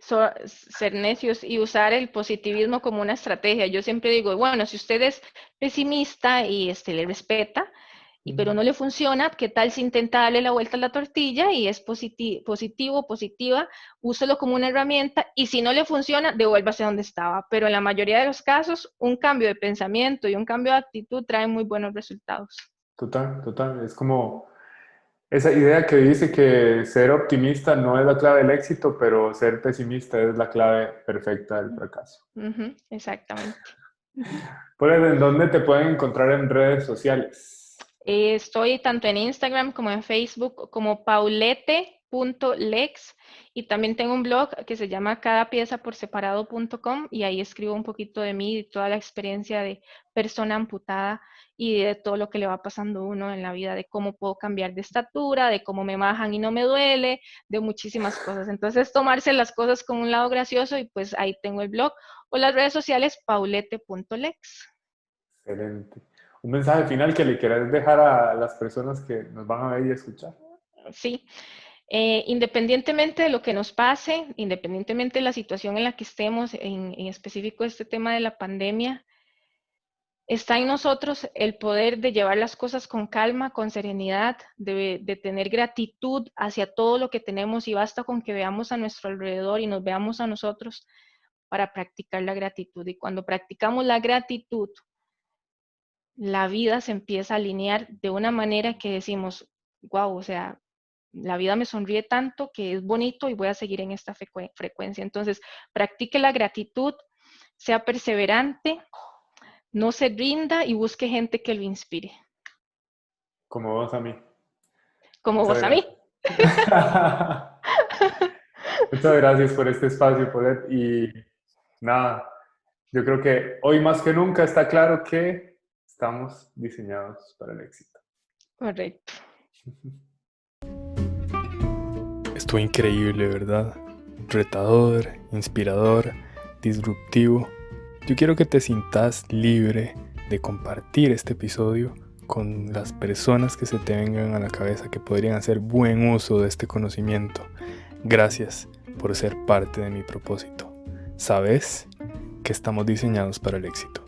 Ser necios y usar el positivismo como una estrategia. Yo siempre digo, bueno, si usted es pesimista y le respeta, pero no le funciona, ¿qué tal si intenta darle la vuelta a la tortilla y es positivo, positiva? Úselo como una herramienta y si no le funciona, devuélvase donde estaba. Pero en la mayoría de los casos, un cambio de pensamiento y un cambio de actitud trae muy buenos resultados. Total, total. Es como esa idea que dice que ser optimista no es la clave del éxito, pero ser pesimista es la clave perfecta del fracaso. Ujú, exactamente. Ujú. Polet, ¿en dónde te pueden encontrar en redes sociales? Estoy tanto en Instagram como en Facebook como paulete.lex y también tengo un blog que se llama cadapiezaporseparado.com y ahí escribo un poquito de mí, de toda la experiencia de persona amputada y de todo lo que le va pasando a uno en la vida, de cómo puedo cambiar de estatura, de cómo me bajan y no me duele, de muchísimas cosas. Entonces, tomarse las cosas con un lado gracioso y pues ahí tengo el blog o las redes sociales paulete.lex. Excelente. Un mensaje final que le quieras dejar a las personas que nos van a ver y escuchar. Sí, independientemente de lo que nos pase, independientemente de la situación en la que estemos, en específico este tema de la pandemia, está en nosotros el poder de llevar las cosas con calma, con serenidad, de tener gratitud hacia todo lo que tenemos, y basta con que veamos a nuestro alrededor y nos veamos a nosotros para practicar la gratitud. Y cuando practicamos la gratitud, la vida se empieza a alinear de una manera que decimos, wow, o sea, la vida me sonríe tanto que es bonito y voy a seguir en esta frecuencia. Entonces, practique la gratitud, sea perseverante, no se rinda y busque gente que lo inspire. Como vos a mí. Como Muchas vos a mí. gracias. Muchas gracias por este espacio, Paulette. Y nada, yo creo que hoy más que nunca está claro que estamos diseñados para el éxito. Correcto. Estuvo increíble, ¿verdad? Retador, inspirador, disruptivo. Yo quiero que te sientas libre de compartir este episodio con las personas que se te vengan a la cabeza que podrían hacer buen uso de este conocimiento. Gracias por ser parte de mi propósito. Sabes que estamos diseñados para el éxito.